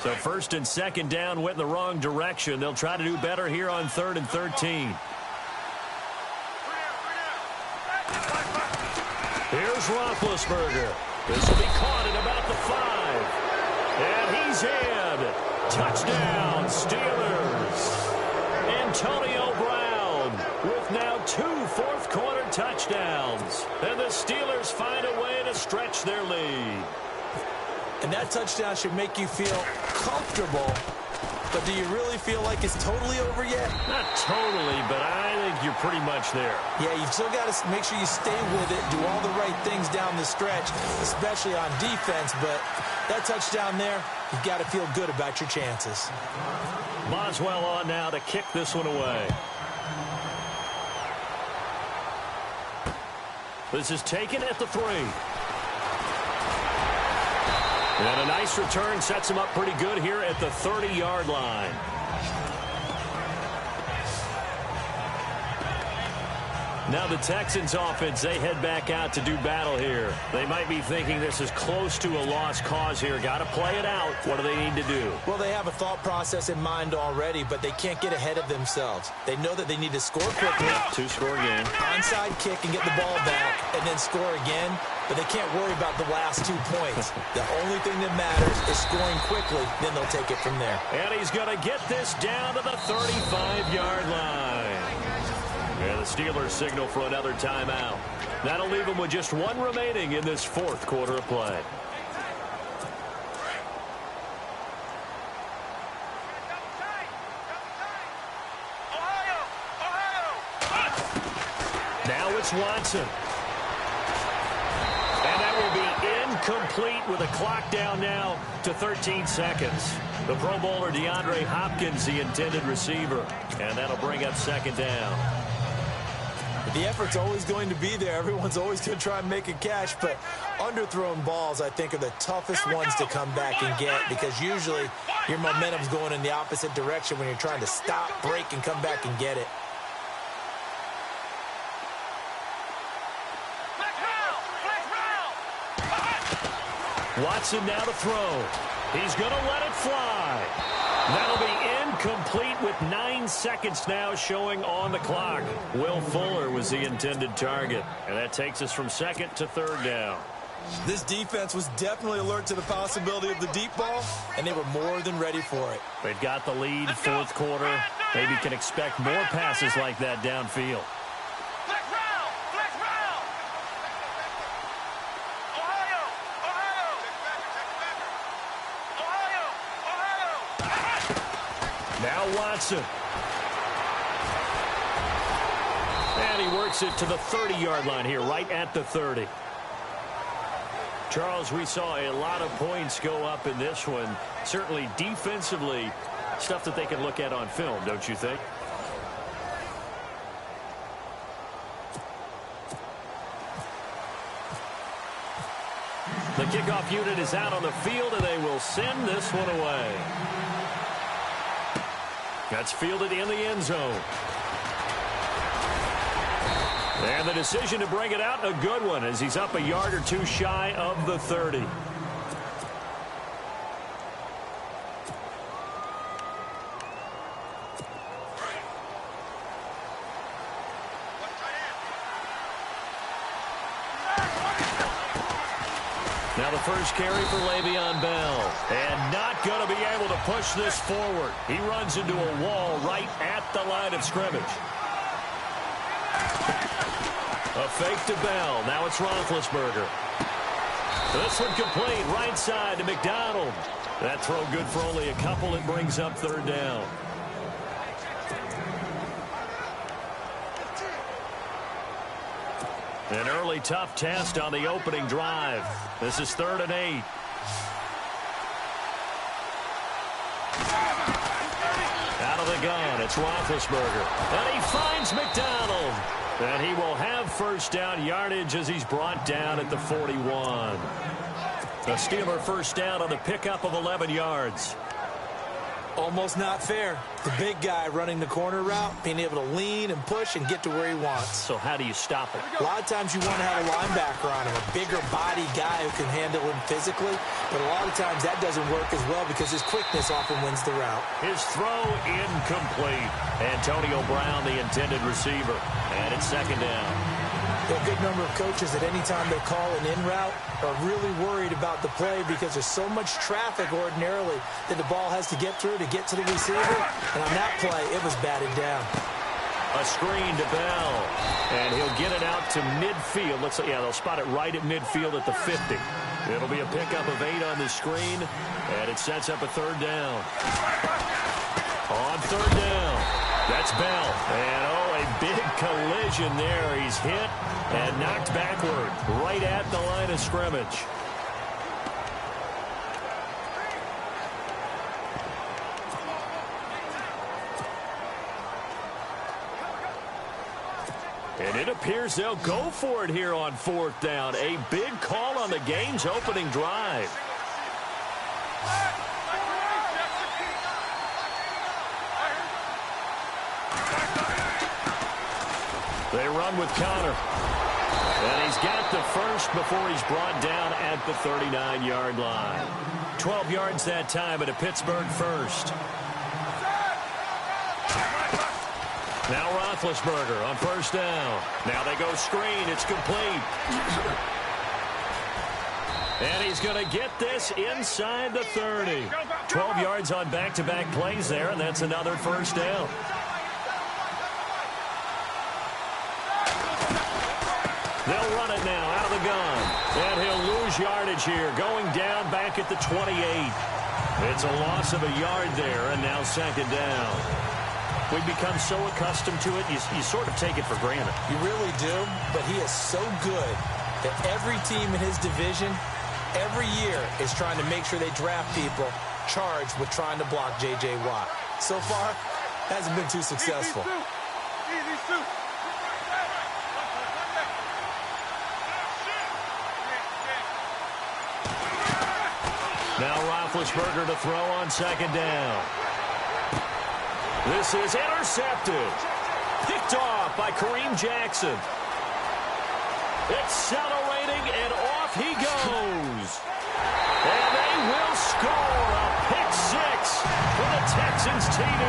So 1st and 2nd down went in the wrong direction. They'll try to do better here on 3rd and 13. Here's Roethlisberger. This will be caught at about the 5. And he's in. Touchdown, Steelers. Antonio Brown with now 2 fourth-quarter touchdowns. And the Steelers find a way to stretch their lead. And that touchdown should make you feel comfortable. But do you really feel like it's totally over yet? Not totally, but I think you're pretty much there. Yeah, you've still got to make sure you stay with it, do all the right things down the stretch, especially on defense. But that touchdown there, you've got to feel good about your chances. Boswell on now to kick this one away. This is taken at the 3. And a nice return sets him up pretty good here at the 30-yard line. Now the Texans offense, they head back out to do battle here. They might be thinking this is close to a lost cause here. Got to play it out. What do they need to do? Well, they have a thought process in mind already, but they can't get ahead of themselves. They know that they need to score quickly. 2-score game. Onside kick and get the ball back and then score again. But they can't worry about the last 2 points. The only thing that matters is scoring quickly. Then they'll take it from there. And he's going to get this down to the 35-yard line. And the Steelers signal for another timeout. That'll leave them with just 1 remaining in this 4th quarter of play. Now it's Watson. And that will be incomplete with a clock down now to 13 seconds. The Pro Bowler DeAndre Hopkins, the intended receiver. And that'll bring up second down. The effort's always going to be there. Everyone's always going to try and make a catch, but underthrown balls, I think, are the toughest ones to come back and get because usually your momentum's going in the opposite direction when you're trying to stop, break, and come back and get it. Watson now to throw. He's going to let it fly. That'll be incomplete with 9 seconds now showing on the clock. Will Fuller was the intended target. And that takes us from second to third down. This defense was definitely alert to the possibility of the deep ball, and they were more than ready for it. They've got the lead, fourth quarter. Maybe can expect more passes like that downfield. Now Watson. And he works it to the 30-yard line here, right at the 30. Charles, we saw a lot of points go up in this one. Certainly defensively, stuff that they can look at on film, don't you think? The kickoff unit is out on the field, and they will send this one away. That's fielded in the end zone. And the decision to bring it out, a good one, as he's up a yard or two shy of the 30. Now the first carry for Le'Veon Bell. And not going to be able to push this forward. He runs into a wall right at the line of scrimmage. A fake to Bell. Now it's Roethlisberger. This one complete. Right side to McDonald. That throw good for only a couple. It brings up third down. An early tough test on the opening drive. This is 3rd and 8. Out of the gun, it's Roethlisberger. And he finds McDonald. And he will have first down yardage as he's brought down at the 41. The Steeler first down on the pickup of 11 yards. Almost not fair. The big guy running the corner route, being able to lean and push and get to where he wants. So how do you stop it? A lot of times you want to have a linebacker on him, a bigger body guy who can handle him physically. But a lot of times that doesn't work as well because his quickness often wins the route. His throw incomplete. Antonio Brown, the intended receiver. And it's second down. A good number of coaches at any time they call an in route are really worried about the play because there's so much traffic ordinarily that the ball has to get through to get to the receiver. And on that play, it was batted down. A screen to Bell. And he'll get it out to midfield. Looks like, yeah, they'll spot it right at midfield at the 50. It'll be a pickup of 8 on the screen. And it sets up a third down. On third down, that's Bell. And, a big collision there. He's hit and knocked backward right at the line of scrimmage. And it appears they'll go for it here on 4th down. A big call on the game's opening drive. They run with Connor. And he's got the first before he's brought down at the 39-yard line. 12 yards that time at a Pittsburgh first. Now Roethlisberger on first down. Now they go screen. It's complete. And he's going to get this inside the 30. 12 yards on back-to-back plays there, and that's another first down. They'll run it now out of the gun. And he'll lose yardage here, going down back at the 28. It's a loss of a yard there, and now second down. We've become so accustomed to it, you sort of take it for granted. You really do, but he is so good that every team in his division, every year, is trying to make sure they draft people charged with trying to block J.J. Watt. So far, hasn't been too successful. Now Roethlisberger to throw on second down. This is intercepted. Picked off by Kareem Jackson. Accelerating, and off he goes. And they will score a pick six for the Texans TD.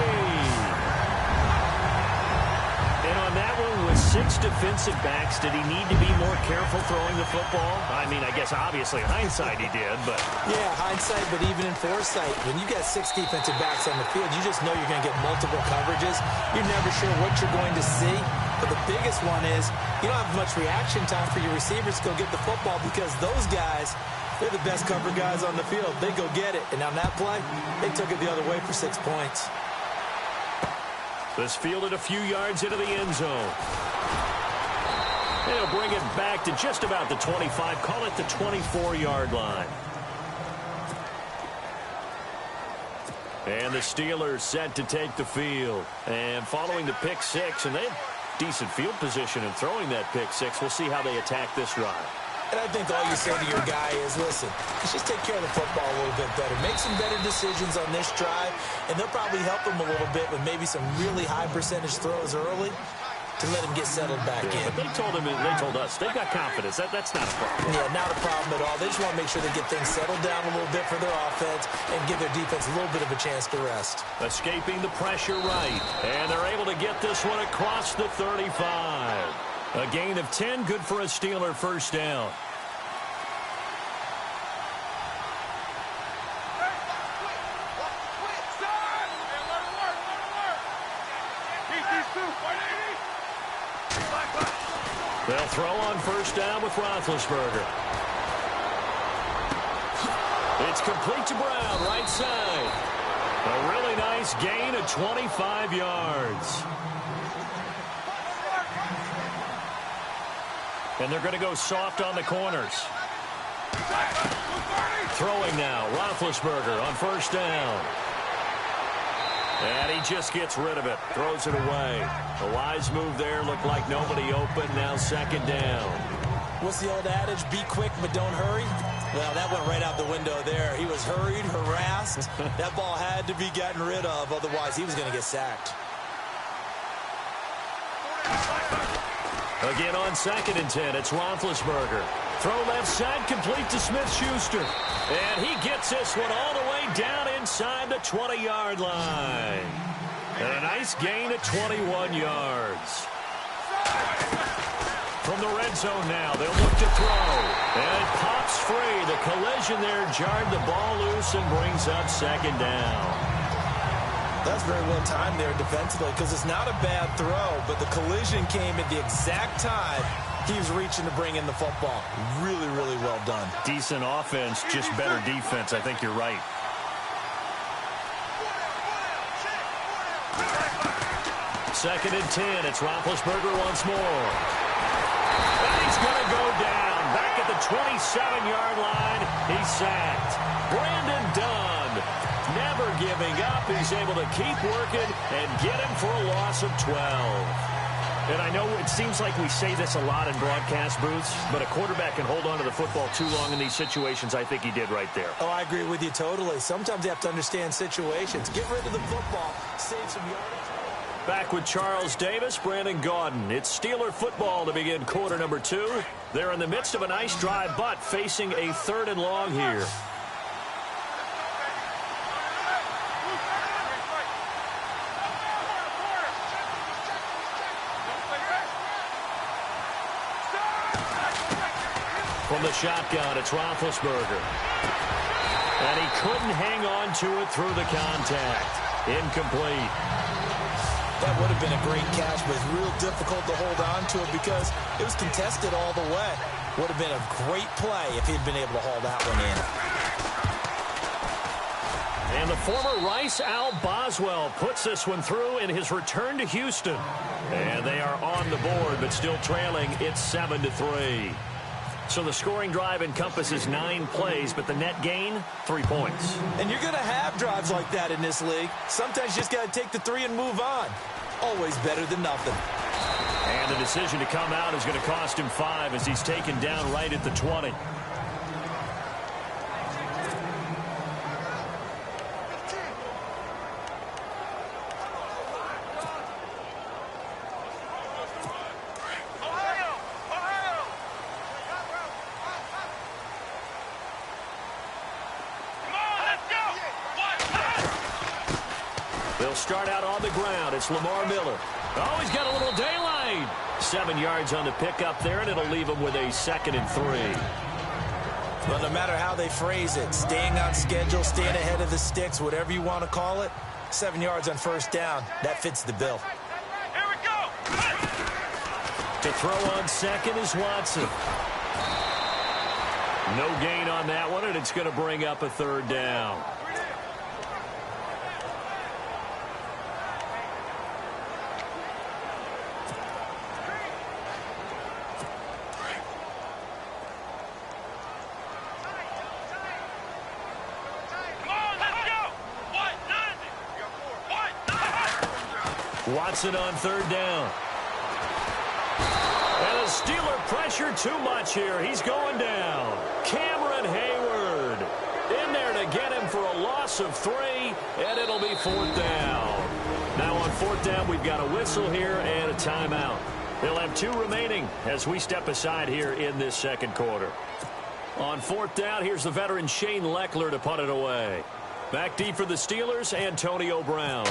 And on that one, with 6 defensive backs, did he need to be more careful throwing the football? I mean, I guess obviously hindsight he did, but... Yeah, hindsight, but even in foresight, when you got 6 defensive backs on the field, you just know you're going to get multiple coverages. You're never sure what you're going to see. But the biggest one is you don't have much reaction time for your receivers to go get the football because those guys, they're the best cover guys on the field. They go get it. And on that play, they took it the other way for 6 points. This fielded a few yards into the end zone. They'll bring it back to just about the 25. Call it the 24-yard line. And the Steelers set to take the field. And following the pick six, and they have decent field position in throwing that pick six. We'll see how they attack this drive. And I think all you say to your guy is, listen, let's just take care of the football a little bit better. Make some better decisions on this drive, and they'll probably help him a little bit with maybe some really high percentage throws early to let him get settled back in. But they told us, they've got confidence. That's not a problem. Yeah, not a problem at all. They just want to make sure they get things settled down a little bit for their offense and give their defense a little bit of a chance to rest. Escaping the pressure right, and they're able to get this one across the 35. A gain of 10, good for a Steeler first down. They'll throw on first down with Roethlisberger. It's complete to Brown, right side. A really nice gain of 25 yards. And they're going to go soft on the corners. Throwing now, Roethlisberger on first down. And he just gets rid of it, throws it away. A wise move there, looked like nobody open, now second down. What's the old adage, be quick but don't hurry? Well, that went right out the window there. He was hurried, harassed. That ball had to be gotten rid of, otherwise he was going to get sacked. Again on second and 10, it's Roethlisberger. Throw left side, complete to Smith-Schuster. And he gets this one all the way down inside the 20-yard line. And a nice gain of 21 yards. From the red zone now, they'll look to throw. And it pops free. The collision there jarred the ball loose and brings up second down. That's very well timed there defensively because it's not a bad throw, but the collision came at the exact time he was reaching to bring in the football. Really, really well done. Decent offense, just better defense. I think you're right. Second and 10. It's Roethlisberger once more. And he's going to go down. Back at the 27-yard line. He's sacked. Brandon Dunn, never giving up. He's able to keep working and get him for a loss of 12. And I know it seems like we say this a lot in broadcast booths, but a quarterback can hold on to the football too long in these situations. I think he did right there. Oh, I agree with you totally. Sometimes you have to understand situations. Get rid of the football. Save some yardage. Back with Charles Davis, Brandon Gaudin. It's Steeler football to begin quarter number 2. They're in the midst of a nice drive, but facing a 3rd and long here. From the shotgun, it's Roethlisberger. And he couldn't hang on to it through the contact. Incomplete. That would have been a great catch, but it's real difficult to hold on to it because it was contested all the way. Would have been a great play if he'd been able to haul that one in. And the former Rice Al Boswell puts this one through in his return to Houston. And they are on the board, but still trailing. It's 7-3. So the scoring drive encompasses 9 plays, but the net gain, 3 points. And you're going to have drives like that in this league. Sometimes you just got to take the 3 and move on. Always better than nothing. And the decision to come out is going to cost him 5 as he's taken down right at the 20. They'll start out on the ground. It's Lamar Miller. Oh, he's got a little daylight. 7 yards on the pickup there, and it'll leave him with a 2nd and 3. Well, no matter how they phrase it, staying on schedule, staying ahead of the sticks, whatever you want to call it, 7 yards on first down, that fits the bill. Here we go. To throw on second is Watson. No gain on that one, and it's going to bring up a 3rd down. Watson on 3rd down. And the Steeler pressure too much here. He's going down. Cameron Hayward in there to get him for a loss of 3, and it'll be 4th down. Now on 4th down, we've got a whistle here and a timeout. They'll have 2 remaining as we step aside here in this 2nd quarter. On 4th down, here's the veteran Shane Leckler to punt it away. Back deep for the Steelers, Antonio Brown.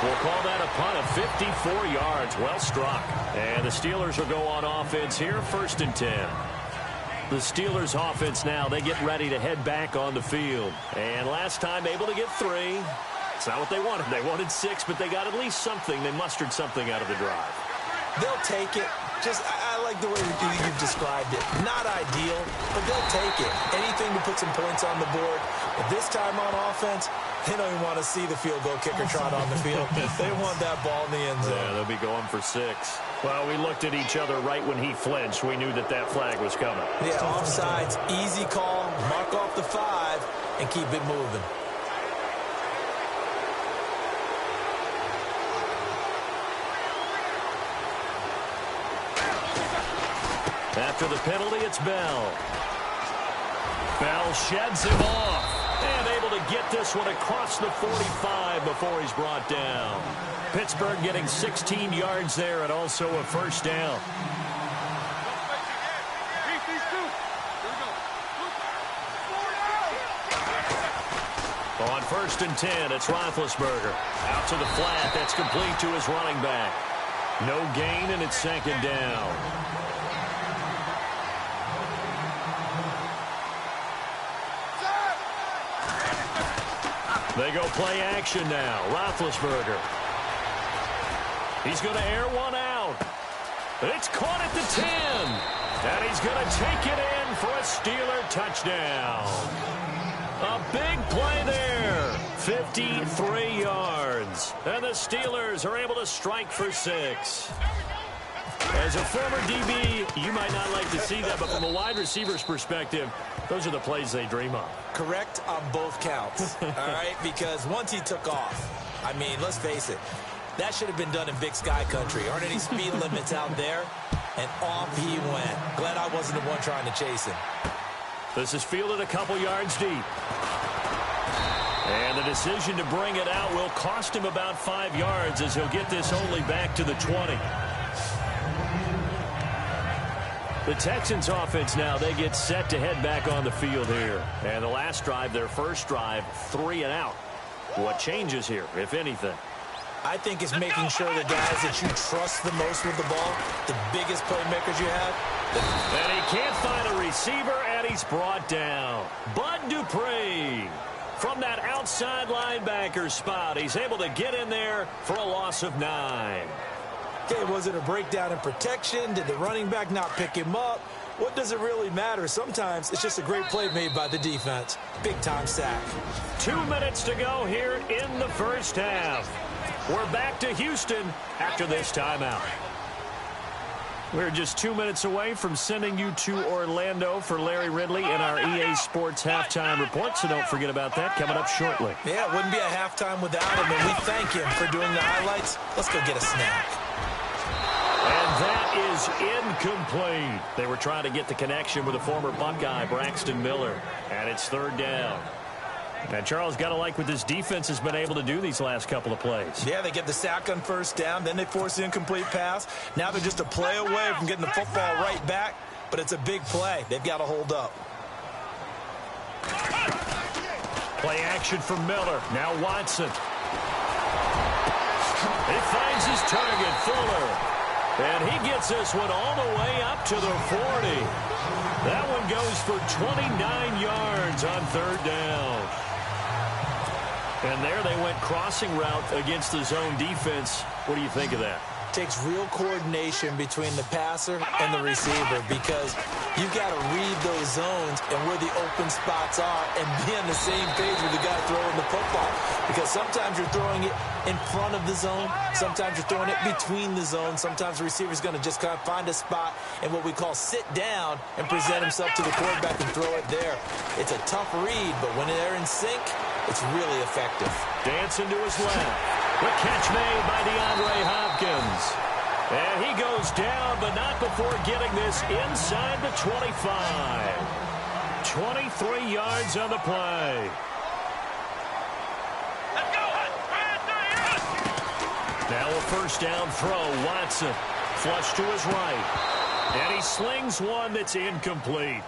We'll call that a punt of 54 yards. Well struck. And the Steelers will go on offense here, 1st and 10. The Steelers offense now, they get ready to head back on the field. And last time able to get 3. It's not what they wanted. They wanted 6, but they got at least something. They mustered something out of the drive. They'll take it. Just, I like the way you've described it. Not ideal, but they'll take it. Anything to put some points on the board. But this time on offense, they don't even want to see the field goal kicker trot on the field. They want that ball in the end zone. Yeah, they'll be going for 6. Well, we looked at each other right when he flinched. We knew that that flag was coming. Yeah, offsides, easy call. Mark off the 5 and keep it moving. After the penalty, it's Bell. Bell sheds him off. And able to get this one across the 45 before he's brought down. Pittsburgh getting 16 yards there and also a 1st down. On 1st and 10, it's Roethlisberger. Out to the flat. That's complete to his running back. No gain, and it's 2nd down. They go play action now. Roethlisberger. He's going to air one out. It's caught at the 10. And he's going to take it in for a Steeler touchdown. A big play there. 53 yards. And the Steelers are able to strike for 6. As a former DB, you might not like to see that, but from a wide receiver's perspective, those are the plays they dream of. Correct on both counts, all right? Because once he took off, I mean, let's face it, that should have been done in Big Sky country. Aren't any speed limits out there? And off he went. Glad I wasn't the one trying to chase him. This is fielded a couple yards deep. And the decision to bring it out will cost him about 5 yards as he'll get this only back to the 20. The Texans offense now, they get set to head back on the field here. And the last drive, their first drive, 3 and out. What changes here, if anything? I think it's making sure the guys that you trust the most with the ball, the biggest playmakers you have. And he can't find a receiver, and he's brought down. Bud Dupree. From that outside linebacker spot, he's able to get in there for a loss of 9. Okay, was it a breakdown in protection? Did the running back not pick him up? What does it really matter? Sometimes it's just a great play made by the defense. Big-time sack. 2 minutes to go here in the first half. We're back to Houston after this timeout. We're just 2 minutes away from sending you to Orlando for Larry Ridley in our EA Sports Halftime Report, so don't forget about that coming up shortly. Yeah, it wouldn't be a halftime without him, and we thank him for doing the highlights. Let's go get a snack. And that is incomplete. They were trying to get the connection with the former Buckeye, Braxton Miller, and it's third down. And Charles, got to like what this defense has been able to do these last couple of plays. Yeah, they get the sack on first down, then they force the incomplete pass. Now they're just a play away from getting the football right back, but it's a big play. They've got to hold up. Play action for Miller. Now Watson. He finds his target, Fuller. And he gets this one all the way up to the 40. That one goes for 29 yards on third down. And there they went crossing route against the zone defense. What do you think of that? Takes real coordination between the passer and the receiver because you've got to read those zones and where the open spots are and be on the same page with the guy throwing the football. Because sometimes you're throwing it in front of the zone. Sometimes you're throwing it between the zones. Sometimes the receiver's going to just kind of find a spot and what we call sit down and present himself to the quarterback and throw it there. It's a tough read, but when they're in sync, it's really effective. Dancing to his left. The catch made by DeAndre Hopkins. And he goes down, but not before getting this inside the 25. 23 yards on the play. Now a first down throw. Watson. Flush to his right. And he slings one that's incomplete.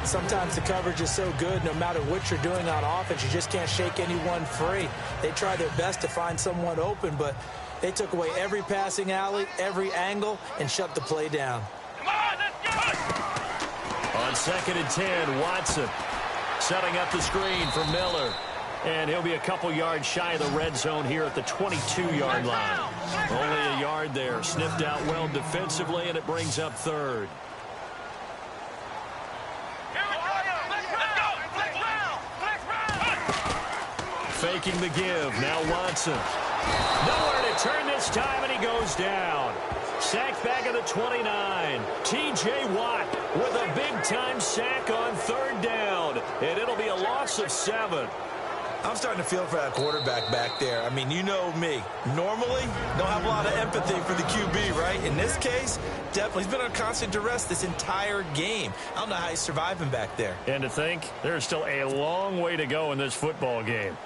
Sometimes the coverage is so good, no matter what you're doing on offense, you just can't shake anyone free. They try their best to find someone open, but they took away every passing alley, every angle, and shut the play down. On 2nd and 10, Watson setting up the screen for Miller. And he'll be a couple yards shy of the red zone here at the 22-yard line. Only a yard there. Sniffed out well defensively, and it brings up third. Faking the give. Now Watson. Nowhere to turn this time, and he goes down. Sacked back at the 29. T.J. Watt with a big-time sack on third down. And it'll be a loss of 7. I'm starting to feel for that quarterback back there. I mean, you know me. Normally, don't have a lot of empathy for the QB, right? In this case, definitely. He's been on constant duress this entire game. I don't know how he's surviving back there. And to think, there's still a long way to go in this football game.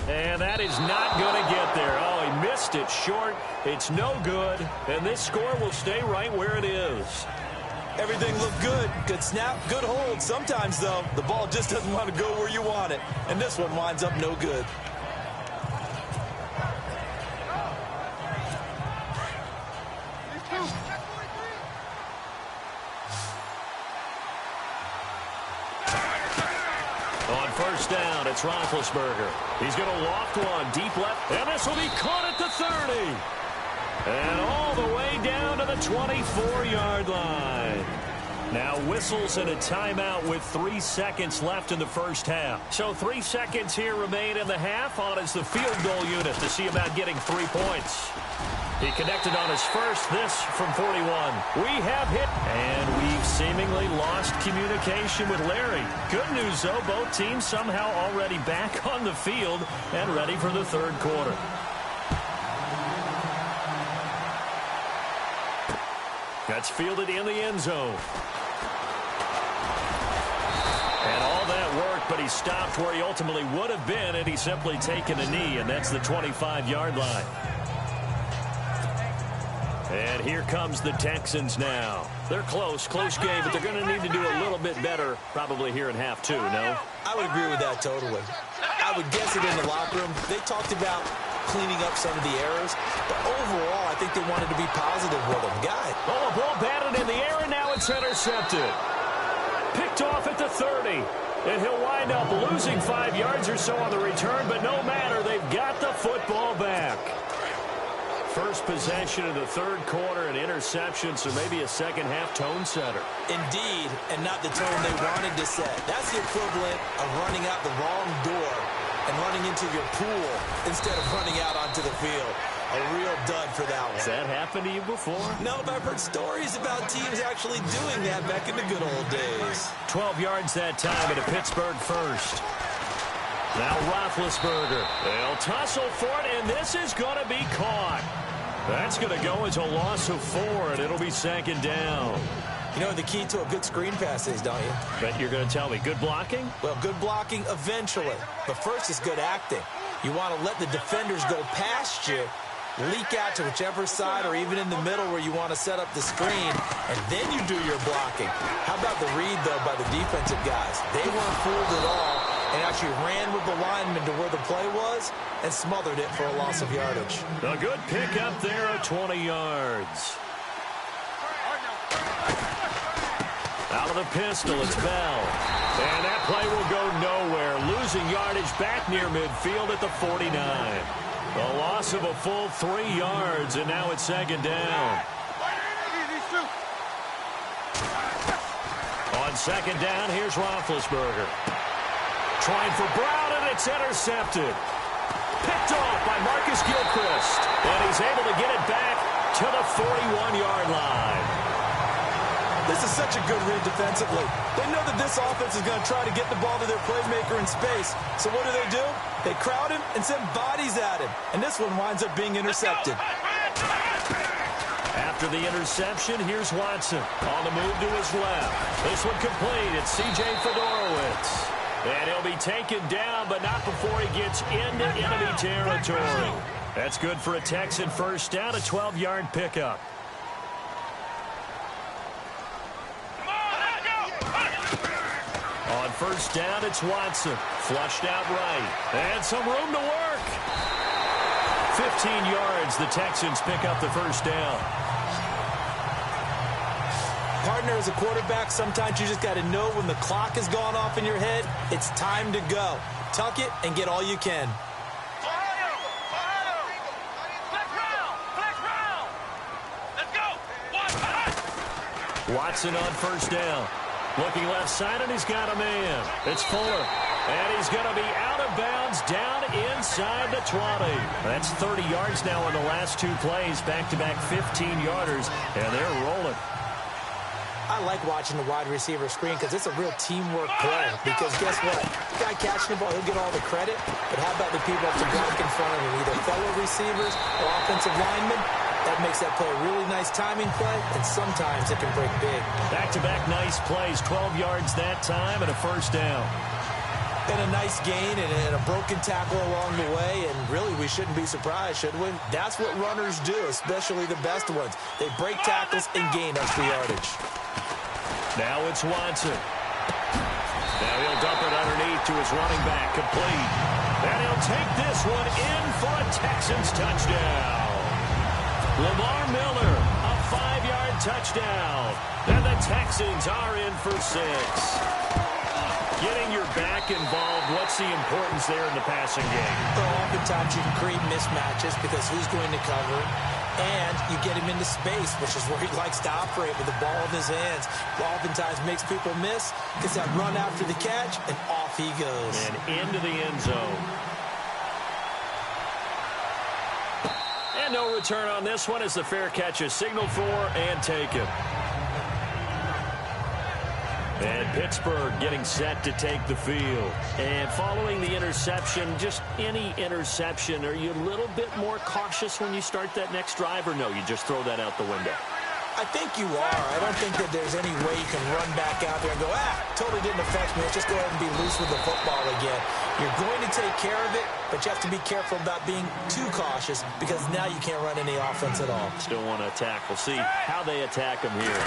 And that is not going to get there. Oh, he missed it short. It's no good. And this score will stay right where it is. Everything looked good. Good snap, good hold. Sometimes, though, the ball just doesn't want to go where you want it. And this one winds up no good. On first down, it's Roethlisberger. He's going to loft one deep left, and this will be caught at the 30. And all the way down to the 24-yard line. Now whistles and a timeout with 3 seconds left in the first half. So 3 seconds here remain in the half. On is the field goal unit to see about getting 3 points. He connected on his first, this from 41. We have hit, and we've seemingly lost communication with Larry. Good news, though, both teams somehow already back on the field and ready for the third quarter. That's fielded in the end zone. And all that worked, but he stopped where he ultimately would have been had he simply taken a knee, and that's the 25-yard line. And here comes the Texans now. They're close game, but they're going to need to do a little bit better probably here in half two, no? I would agree with that totally. I would guess it in the locker room. They talked about cleaning up some of the errors, but overall, I think they wanted to be positive with them. Oh, a ball batted in the air, and now it's intercepted. Picked off at the 30. And he'll wind up losing 5 yards or so on the return, but no matter, they've got the football back. First possession of the third quarter, an interception, so maybe a second-half tone setter. Indeed, and not the tone they wanted to set. That's the equivalent of running out the wrong door and running into your pool instead of running out onto the field. A real dud for that one. Has that happened to you before? No, but I've heard stories about teams actually doing that back in the good old days. 12 yards that time at a Pittsburgh first. Now Roethlisberger. They'll tussle for it, and this is going to be caught. That's going to go as a loss of 4, and it'll be second down. You know the key to a good screen pass is, don't you? Bet you're going to tell me. Good blocking? Well, good blocking eventually. But first is good acting. You want to let the defenders go past you, leak out to whichever side or even in the middle where you want to set up the screen, and then you do your blocking. How about the read, though, by the defensive guys? They weren't fooled at all and actually ran with the lineman to where the play was and smothered it for a loss of yardage. A good pick up there at 20 yards. Out of the pistol, it's Bell. And that play will go nowhere. Losing yardage back near midfield at the 49. A loss of a full 3 yards, and now it's second down. On second down, here's Roethlisberger. Trying for Brown, and it's intercepted. Picked off by Marcus Gilchrist. And he's able to get it back to the 41-yard line. This is such a good read defensively. They know that this offense is going to try to get the ball to their playmaker in space. So what do? They crowd him and send bodies at him. And this one winds up being intercepted. After the interception, here's Watson on the move to his left. This one complete. It's C.J. Fedorowicz. And he'll be taken down, but not before he gets into enemy territory. That's good for a Texan first down, a 12-yard pickup. On first down, it's Watson. Flushed out right. And some room to work. 15 yards, the Texans pick up the first down. Partner, as a quarterback, sometimes you just got to know when the clock has gone off in your head, it's time to go. Tuck it and get all you can. Watson on first down. Looking left side, and he's got a man. It's Fuller. And he's going to be out of bounds down inside the 20. That's 30 yards now on the last 2 plays. Back-to-back 15-yarders, and they're rolling. I like watching the wide receiver screen because it's a real teamwork play. Because guess what? The guy catching the ball, he'll get all the credit. But how about the people up to block in front of him, either fellow receivers or offensive linemen? That makes that play a really nice timing play, and sometimes it can break big. Back-to-back nice plays, 12 yards that time, and a first down. And a nice gain and a broken tackle along the way, and really we shouldn't be surprised, should we? That's what runners do, especially the best ones. They break tackles and gain extra yardage. Now it's Watson. Now he'll dump it underneath to his running back, complete. And he'll take this one in for a Texans touchdown. Lamar Miller, a 5-yard touchdown. And the Texans are in for 6. Getting your back involved, what's the importance there in the passing game? Well, oftentimes you can create mismatches because who's going to cover, and you get him into space, which is where he likes to operate with the ball in his hands. Oftentimes makes people miss, gets that run after the catch, and off he goes. And into the end zone. And no return on this one as the fair catch is signaled for and taken. And Pittsburgh getting set to take the field. And following the interception, just any interception, are you a little bit more cautious when you start that next drive, or no, you just throw that out the window? I think you are. I don't think that there's any way you can run back out there and go, totally didn't affect me. Let's just go ahead and be loose with the football again. You're going to take care of it, but you have to be careful about being too cautious because now you can't run any offense at all. Still want to attack. We'll see how they attack him here.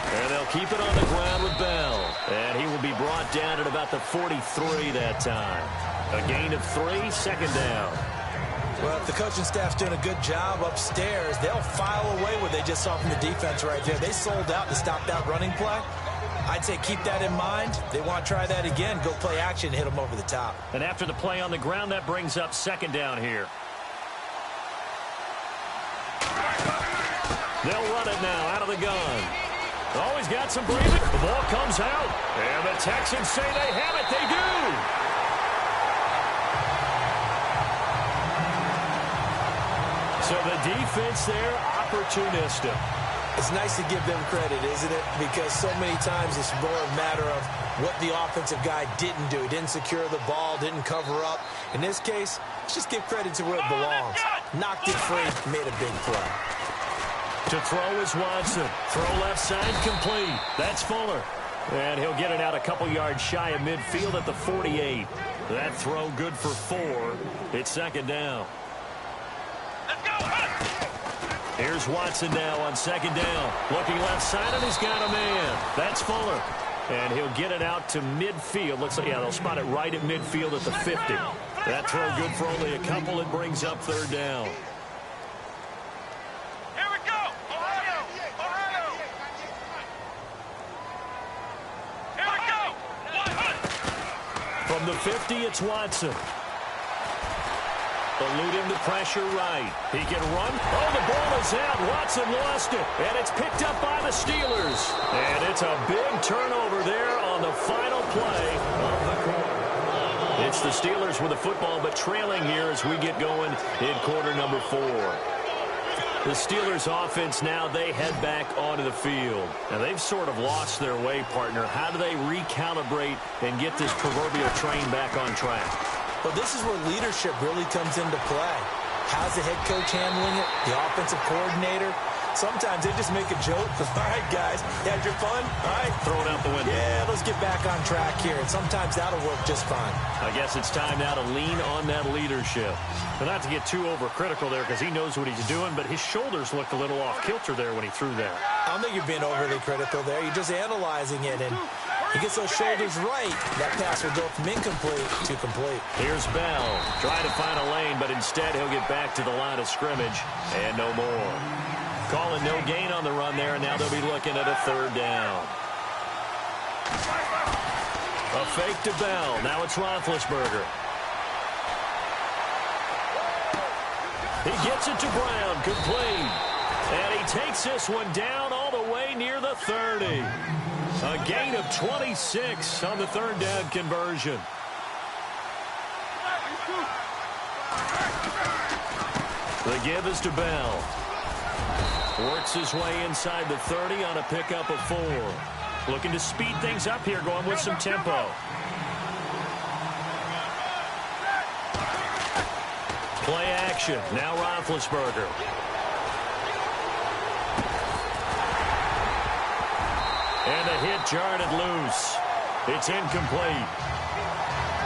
And they'll keep it on the ground with Bell. And he will be brought down at about the 43 that time. A gain of 3, second down. Well, if the coaching staff's doing a good job upstairs, they'll file away what they just saw from the defense right there. They sold out to stop that running play. I'd say keep that in mind. They want to try that again. Go play action, hit them over the top. And after the play on the ground, that brings up second down here. They'll run it now out of the gun. Always got some breathing. The ball comes out. And the Texans say they have it. They do. So the defense there, opportunistic. It's nice to give them credit, isn't it? Because so many times it's more a matter of what the offensive guy didn't do. He didn't secure the ball, didn't cover up. In this case, let's just give credit to where it belongs. Knocked it free, made a big play. To throw is Watson. Throw left side complete. That's Fuller. And he'll get it out a couple yards shy of midfield at the 48. That throw good for 4. It's second down. Let's go. Here's Watson now on second down. Looking left side, and he's got a man. That's Fuller. And he'll get it out to midfield. Looks like, yeah, they'll spot it right at midfield at the 50. That throw good for only a couple. It brings up third down. Here we go. Ohio. Ohio. Here we go. From the 50, it's Watson. Eluding the pressure right. He can run. Oh, the ball is out. Watson lost it. And it's picked up by the Steelers. And it's a big turnover there on the final play of the quarter. It's the Steelers with the football, but trailing here as we get going in quarter number 4. The Steelers offense now, they head back onto the field. Now, they've sort of lost their way, partner. How do they recalibrate and get this proverbial train back on track? Well, this is where leadership really comes into play. How's the head coach handling it? The offensive coordinator? Sometimes they just make a joke. All right, guys, you had your fun? All right. Throw it out the window. Yeah, let's get back on track here. And sometimes that'll work just fine. I guess it's time now to lean on that leadership. But not to get too overcritical there because he knows what he's doing, but his shoulders looked a little off kilter there when he threw that. I don't think you're being overly critical there. You're just analyzing it, and he gets those shoulders right. That pass will go from incomplete to complete. Here's Bell. Trying to find a lane, but instead he'll get back to the line of scrimmage and no more. Calling no gain on the run there, and now they'll be looking at a third down. A fake to Bell. Now it's Roethlisberger. He gets it to Brown, complete. And he takes this one down all the way near the 30. A gain of 26 on the third down conversion. The give is to Bell. Works his way inside the 30 on a pickup of 4. Looking to speed things up here, going with some tempo. Play action. Now Roethlisberger. And a hit jarred it loose. It's incomplete.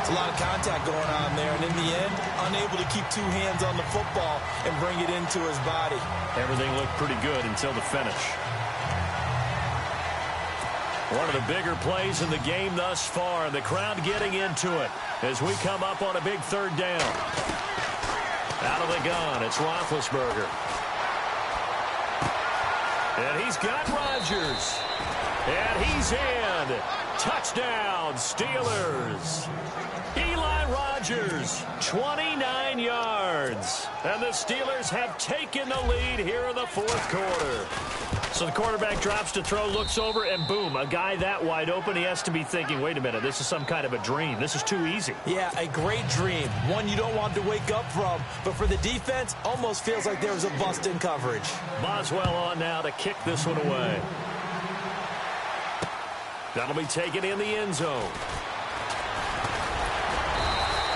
It's a lot of contact going on there, and in the end, unable to keep 2 hands on the football and bring it into his body. Everything looked pretty good until the finish. One of the bigger plays in the game thus far, and the crowd getting into it as we come up on a big third down. Out of the gun, it's Roethlisberger. And he's got Rodgers. And he's in. Touchdown, Steelers. Eli Rodgers, 29 yards. And the Steelers have taken the lead here in the fourth quarter. So the quarterback drops to throw, looks over, and boom, a guy that wide open, he has to be thinking, wait a minute, this is some kind of a dream. This is too easy. Yeah, a great dream. One you don't want to wake up from. But for the defense, almost feels like there was a bust in coverage. Boswell on now to kick this one away. That'll be taken in the end zone.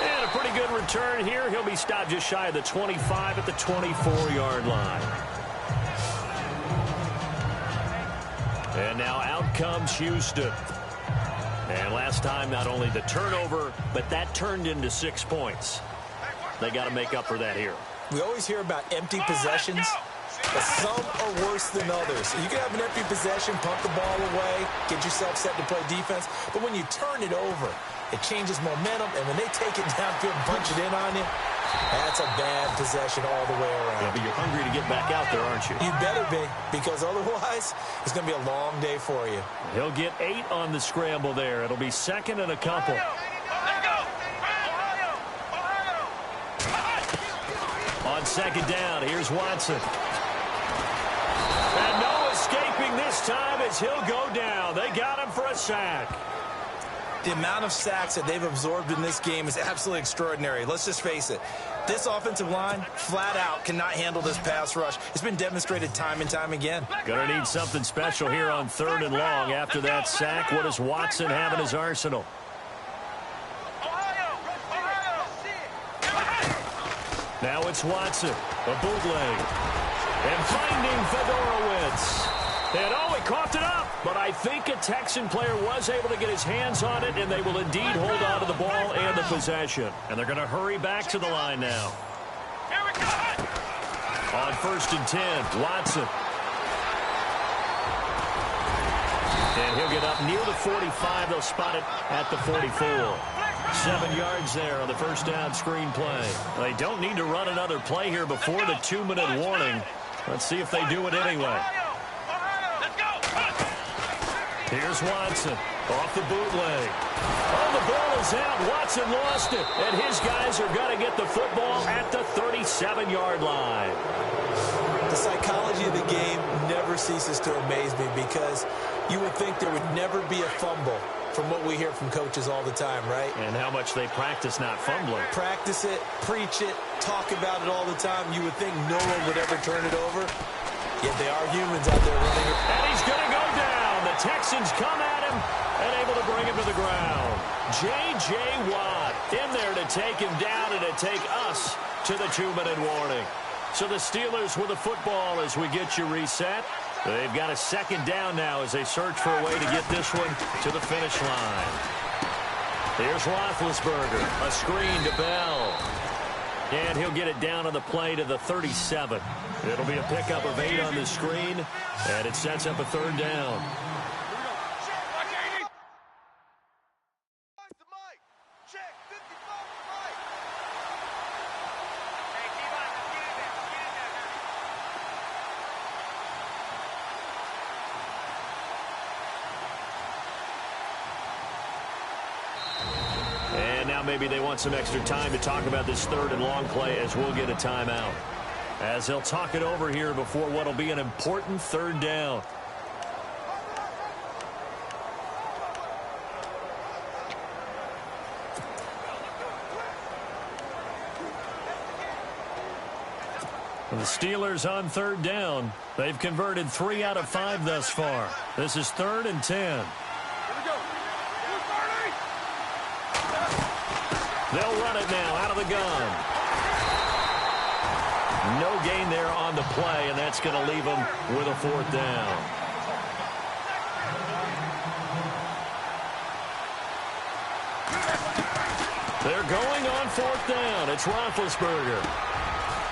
And a pretty good return here. He'll be stopped just shy of the 25 at the 24-yard line. And now out comes Houston. And last time, not only the turnover, but that turned into 6 points. They got to make up for that here. We always hear about empty possessions, but some are worse than others. You can have an empty possession, pump the ball away, get yourself set to play defense, but when you turn it over, it changes momentum, and when they take it downfield and punch it in on you, That's a bad possession all the way around. Yeah, but you're hungry to get back out there, aren't you? You better be, because otherwise it's going to be a long day for you. He'll get 8 on the scramble there. It'll be second and a couple. On second down, here's Watson. And no escaping this time as he'll go down. They got him for a sack. The amount of sacks that they've absorbed in this game is absolutely extraordinary. Let's just face it. This offensive line, flat out, cannot handle this pass rush. It's been demonstrated time and time again. Gonna need something special here on 3rd and long after that sack. What does Watson have in his arsenal? Now it's Watson, a bootleg. And finding Fedorowicz. And he coughed it up. But I think a Texan player was able to get his hands on it, and they will indeed hold on to the ball and the possession. And they're going to hurry back to the line now. On 1st and 10, Watson. And he'll get up near the 45. They'll spot it at the 44. 7 yards there on the first down screen play. They don't need to run another play here before the 2-minute warning. Let's see if they do it anyway. Here's Watson off the bootleg. Oh, the ball is out. Watson lost it. And his guys are going to get the football at the 37-yard line. The psychology of the game never ceases to amaze me, because you would think there would never be a fumble from what we hear from coaches all the time, right? And how much they practice not fumbling. Practice it, preach it, talk about it all the time. You would think no one would ever turn it over. Yet they are humans out there running it. And he's going to go down. The Texans come at him and able to bring him to the ground. J.J. Watt in there to take him down and to take us to the 2-minute warning. So the Steelers with the football as we get you reset. They've got a second down now as they search for a way to get this one to the finish line. Here's Roethlisberger. A screen to Bell. And he'll get it down on the play to the 37. It'll be a pickup of 8 on the screen, and it sets up a 3rd down. And now maybe they want some extra time to talk about this 3rd and long play as we'll get a timeout. As they'll talk it over here before what will be an important 3rd down. The Steelers on 3rd down. They've converted 3 out of 5 thus far. This is 3rd and 10. They'll run it now out of the gun. No gain there on the play, and that's going to leave them with a 4th down. They're going on 4th down. It's Roethlisberger.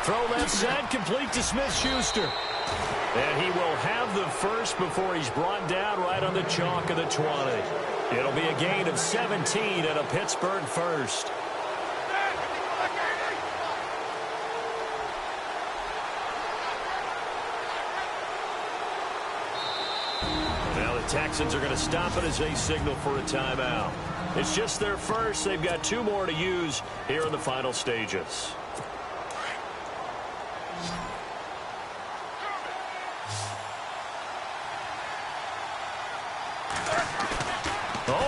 Throw left side, complete to Smith-Schuster. And he will have the first before he's brought down right on the chalk of the 20. It'll be a gain of 17 and a Pittsburgh first. Now the Texans are going to stop it as they signal for a timeout. It's just their first. They've got 2 more to use here in the final stages.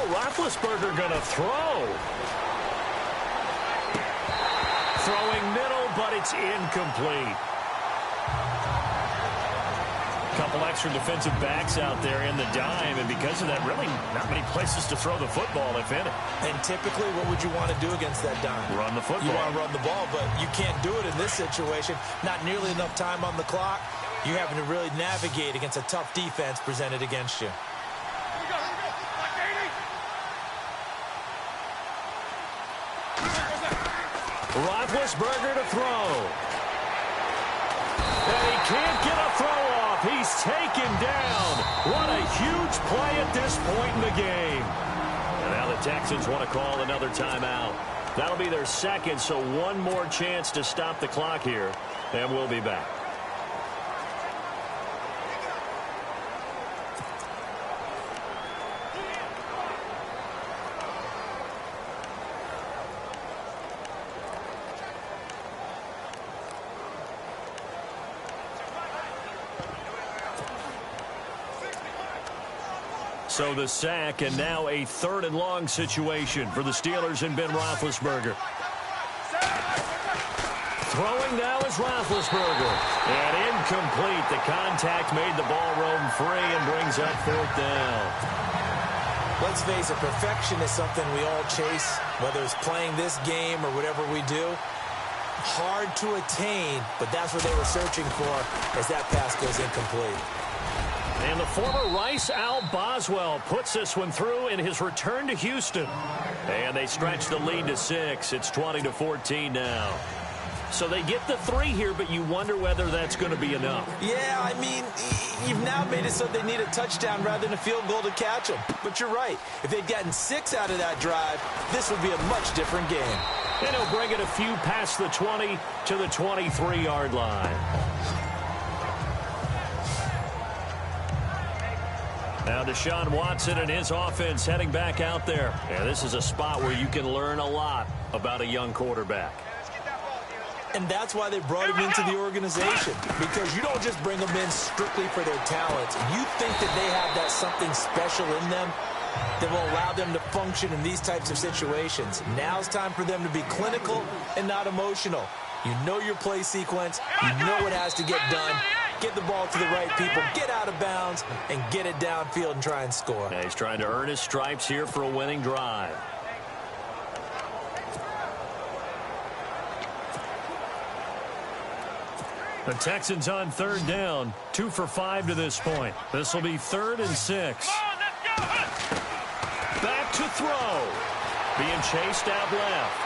Roethlisberger going to throw. Throwing middle, but it's incomplete. Couple extra defensive backs out there in the dime, and because of that, really not many places to throw the football, if any. And typically, what would you want to do against that dime? Run the football. You want to run the ball, but you can't do it in this situation. Not nearly enough time on the clock. You're having to really navigate against a tough defense presented against you. Roethlisberger to throw. And he can't get a throw off. He's taken down. What a huge play at this point in the game. And now the Texans want to call another timeout. That'll be their second, so one more chance to stop the clock here, and we'll be back. So the sack, and now a 3rd and long situation for the Steelers and Ben Roethlisberger. Throwing now is Roethlisberger. And incomplete. The contact made the ball roam free and brings up 4th down. Let's face it, perfection is something we all chase, whether it's playing this game or whatever we do. Hard to attain, but that's what they were searching for as that pass goes incomplete. And the former Rice Al Boswell puts this one through in his return to Houston. And they stretch the lead to 6. It's 20-14 now. So they get the 3 here, but you wonder whether that's going to be enough. Yeah, I mean, you've now made it so they need a touchdown rather than a field goal to catch them. But you're right. If they'd gotten 6 out of that drive, this would be a much different game. And he'll bring it a few past the 20 to the 23-yard line. Now Deshaun Watson and his offense heading back out there. And this is a spot where you can learn a lot about a young quarterback. And that's why they brought him into the organization. Because you don't just bring them in strictly for their talent. You think that they have that something special in them that will allow them to function in these types of situations. Now it's time for them to be clinical and not emotional. You know your play sequence. You know what has to get done. Get the ball to the right people, get out of bounds, and get it downfield and try and score. Yeah, he's trying to earn his stripes here for a winning drive. The Texans on 3rd down, 2 for 5 to this point. This will be 3rd and 6. Back to throw. Being chased out left.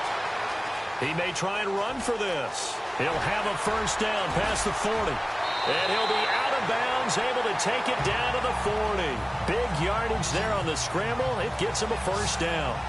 He may try and run for this. He'll have a 1st down past the 40. And he'll be out of bounds, able to take it down to the 40. Big yardage there on the scramble. It gets him a 1st down.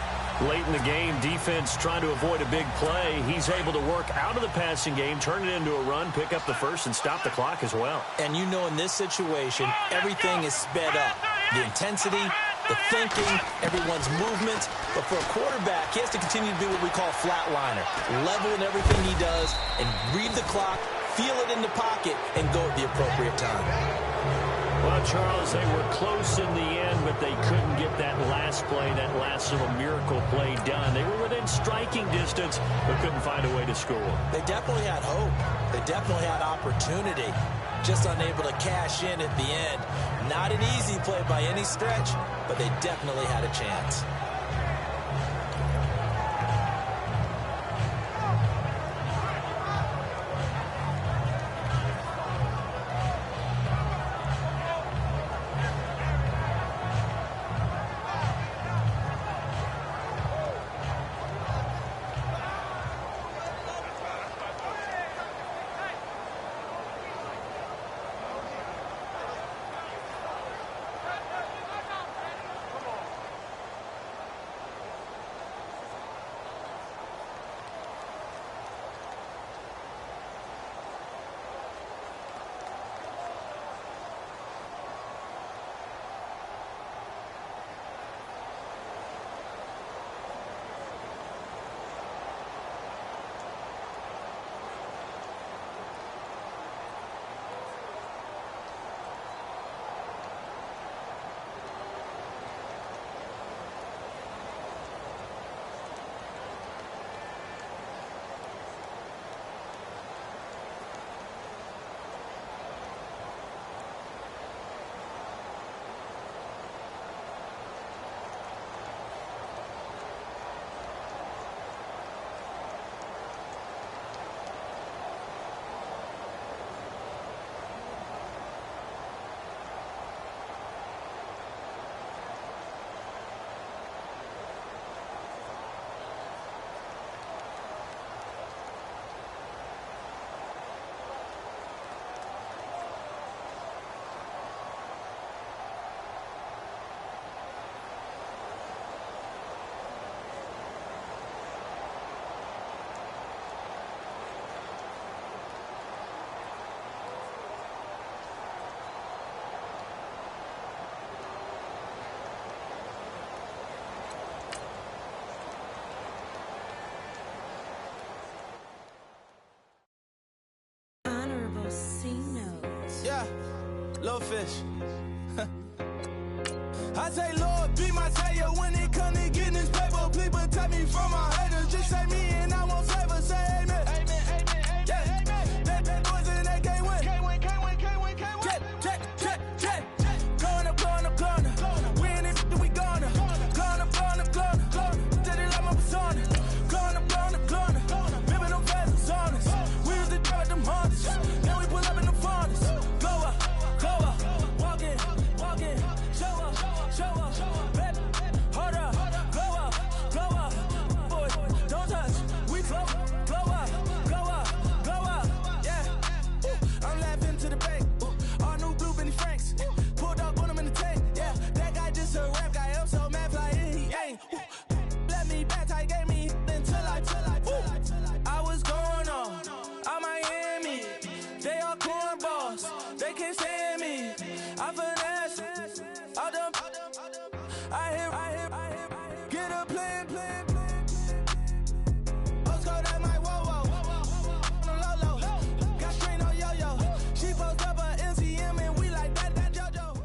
Late in the game, defense trying to avoid a big play. He's able to work out of the passing game, turn it into a run, pick up the 1st, and stop the clock as well. And you know in this situation, everything is sped up. The intensity, the thinking, everyone's movement. But for a quarterback, he has to continue to be what we call a flatliner. Level in everything he does and read the clock, feel it in the pocket, and go at the appropriate time. Well, Charles, they were close in the end, but they couldn't get that last play, that last little miracle play done. They were within striking distance, but couldn't find a way to score. They definitely had hope. They definitely had opportunity. Just unable to cash in at the end. Not an easy play by any stretch, but they definitely had a chance. little fish. I say, Lord, be my savior when it come to getting this paper. Please protect me from my haters. Just say me and I won't save us. Say amen. Amen, amen, amen. Yeah. That boys and they can't win. Can't win, can't win, can't win, can't win. Jet. Going up, going up, going up. We in it, we gonna. Going up, going up, going up. Did it like my persona. Going up, going up, going up. Living them fast and on us. We used to drive them Hondas. Then we pull up in the Fondas. Go up, walk in. Show up, baby, hold up, glow up, boys, don't touch, we glow up, yeah. Ooh, I'm laughing to the bank, all new blue Benny Franks, pulled up on him in the tank, yeah. That guy just a rap guy, I'm so mad, fly in, he ain't. Let me back, tight, gave me until I was going on Miami, they all cornballs, they can't stand me, I finesse. I hear, get a plan. Let's go that my whoa. No low. Got strain on yo. She post up her NCM and we like that JoJo.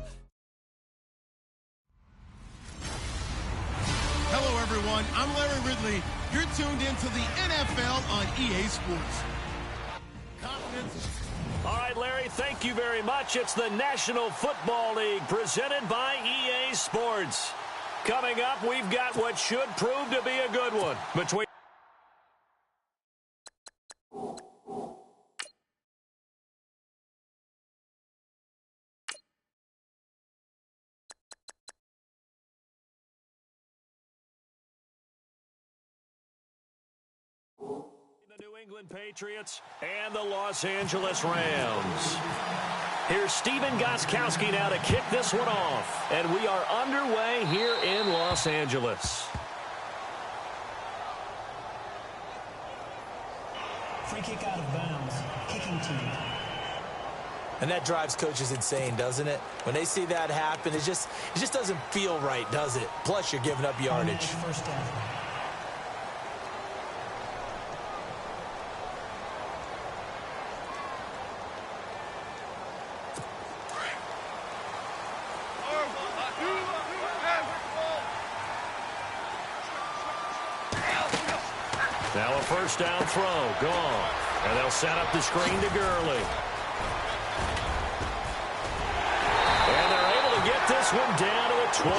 Hello, everyone. I'm Larry Ridley. You're tuned into the NFL on EA Sports. Confidence. All right, Larry, thank you very much. It's the National Football League presented by EA Sports. Coming up, we've got what should prove to be a good one between the New England Patriots and the Los Angeles Rams. Here's Steven Gostkowski now to kick this one off. And we are underway here in Los Angeles. Free kick out of bounds. Kicking team. And that drives coaches insane, doesn't it? When they see that happen, it just doesn't feel right, does it? Plus, you're giving up yardage. First down. Now a first down throw, gone. And they'll set up the screen to Gurley. And they're able to get this one down to a 25.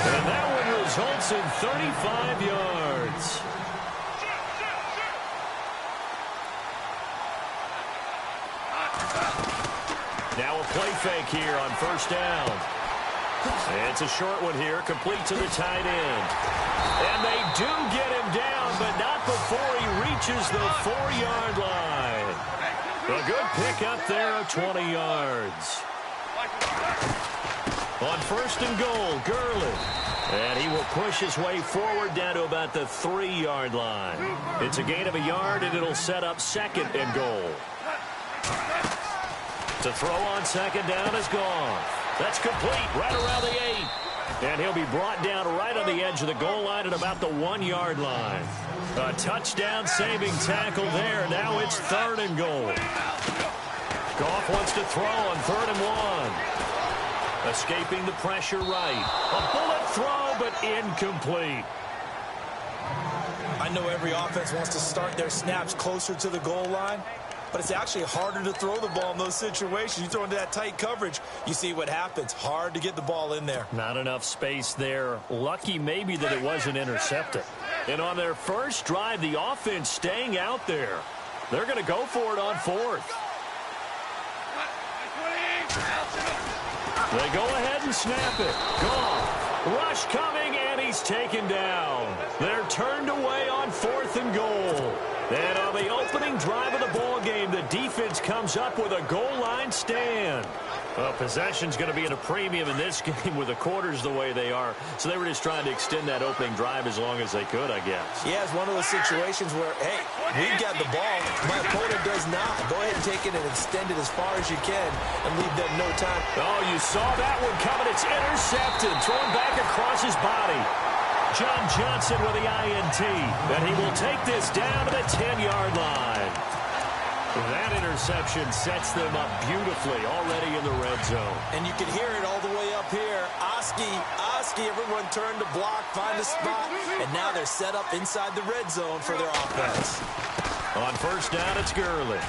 And that one results in 35 yards. Now a play fake here on first down. It's a short one here, complete to the tight end. And they do get him down, but not before he reaches the 4-yard line. A good pickup there of 20 yards. On first and goal, Gurley. And he will push his way forward down to about the 3-yard line. It's a gain of a yard, and it'll set up second and goal. To throw on second down is gone. That's complete right around the 8. And he'll be brought down right on the edge of the goal line at about the 1-yard line. A touchdown-saving tackle there. Now it's third and goal. Goff wants to throw on 3rd and 1. Escaping the pressure right. A bullet throw, but incomplete. I know every offense wants to start their snaps closer to the goal line, but it's actually harder to throw the ball in those situations. You throw into that tight coverage, you see what happens. Hard to get the ball in there. Not enough space there. Lucky maybe that it wasn't intercepted. And on their first drive, the offense staying out there. They're going to go for it on 4th. They go ahead and snap it. Gone. Rush coming, and he's taken down. They're turned away on 4th and goal. And on the opening drive of the ball game, the defense comes up with a goal line stand. Well, possession's going to be at a premium in this game with the quarters the way they are. So they were just trying to extend that opening drive as long as they could, I guess. Yeah, it's one of those situations where, hey, we've got the ball. My opponent does not. Go ahead and take it and extend it as far as you can and leave them no time. Oh, you saw that one coming. It's intercepted. Thrown back across his body. John Johnson with the INT. And he will take this down to the 10-yard line. That interception sets them up beautifully already in the red zone. And you can hear it all the way up here. Oski, everyone turned to block, find a spot, and now they're set up inside the red zone for their offense. On first down, it's Gurley.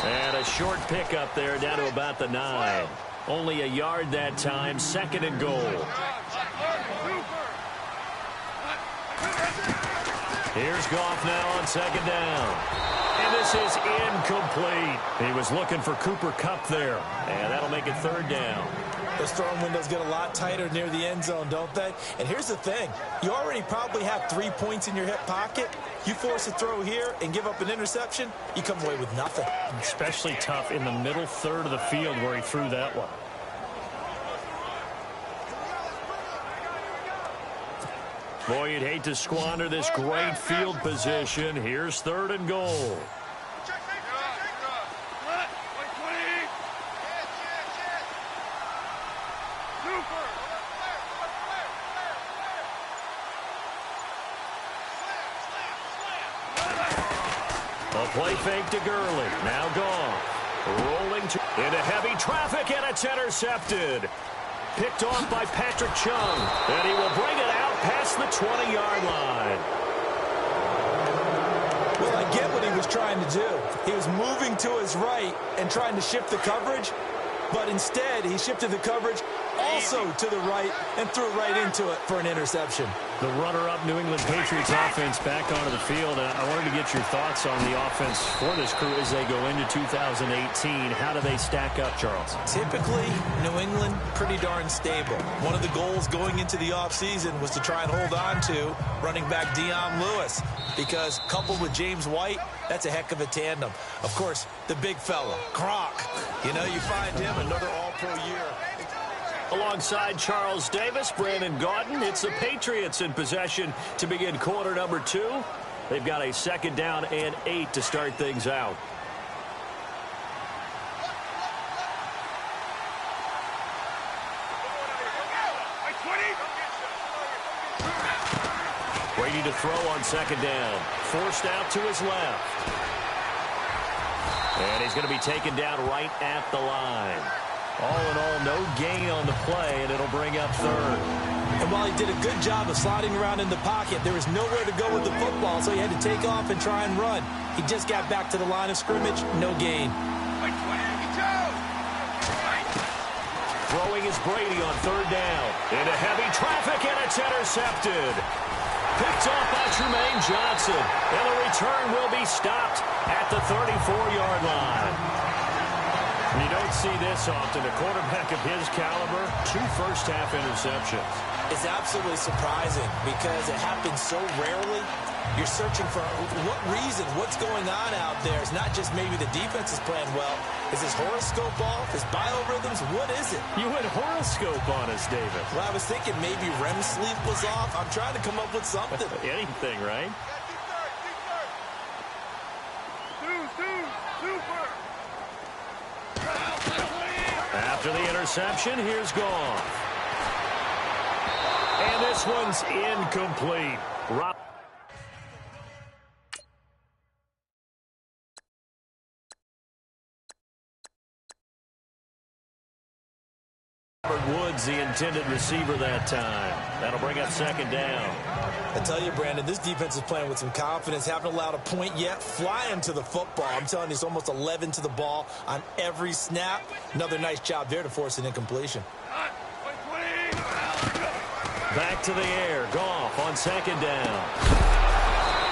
And a short pickup there down to about the 9. Only a yard that time, 2nd and goal. Here's Goff now on 2nd down. And this is incomplete. He was looking for Cooper Kupp there. And that'll make it 3rd down. Those throwing windows get a lot tighter near the end zone, don't they? And here's the thing. You already probably have 3 points in your hip pocket. You force a throw here and give up an interception, you come away with nothing. Especially tough in the middle third of the field where he threw that one. Boy, you'd hate to squander this great field position. Here's 3rd and goal. A play fake to Gurley. Now gone. Rolling into heavy traffic, and it's intercepted. Picked off by Patrick Chung. And he will bring it out past the 20-yard line. Well, I get what he was trying to do. He was moving to his right and trying to shift the coverage. But instead, he shifted the coverage also to the right and threw right into it for an interception. The runner-up New England Patriots offense back onto the field. I wanted to get your thoughts on the offense for this crew as they go into 2018. How do they stack up, Charles? Typically, New England, pretty darn stable. One of the goals going into the offseason was to try and hold on to running back Dion Lewis, because coupled with James White, that's a heck of a tandem. Of course, the big fella, Gronk. You know, you find him another all-pro year. Alongside Charles Davis, Brandon Gaudin, it's the Patriots in possession to begin quarter number 2. They've got a 2nd down and 8 to start things out. Brady to throw on 2nd down. Forced out to his left. And he's going to be taken down right at the line. All in all, no gain on the play, and it'll bring up 3rd. And while he did a good job of sliding around in the pocket, there was nowhere to go with the football, so he had to take off and try and run. He just got back to the line of scrimmage, no gain. Throwing is Brady on 3rd down. Into heavy traffic, and it's intercepted. Picked off by Trumaine Johnson. And the return will be stopped at the 34-yard line. You don't see this often. A quarterback of his caliber, 2 first-half interceptions. It's absolutely surprising because it happens so rarely. You're searching for what reason, what's going on out there. It's not just maybe the defense is playing well. Is his horoscope off? His biorhythms? What is it? You went horoscope on us, David. Well, I was thinking maybe REM sleep was off. I'm trying to come up with something. Anything, right? After the interception, here's Goff. And this one's incomplete. Woods, the intended receiver that time. That'll bring up 2nd down. I tell you, Brandon, this defense is playing with some confidence. Haven't allowed a point yet. Flying to the football. I'm telling you, it's almost 11 to the ball on every snap. Another nice job there to force an incompletion. Back to the air. Goff on 2nd down.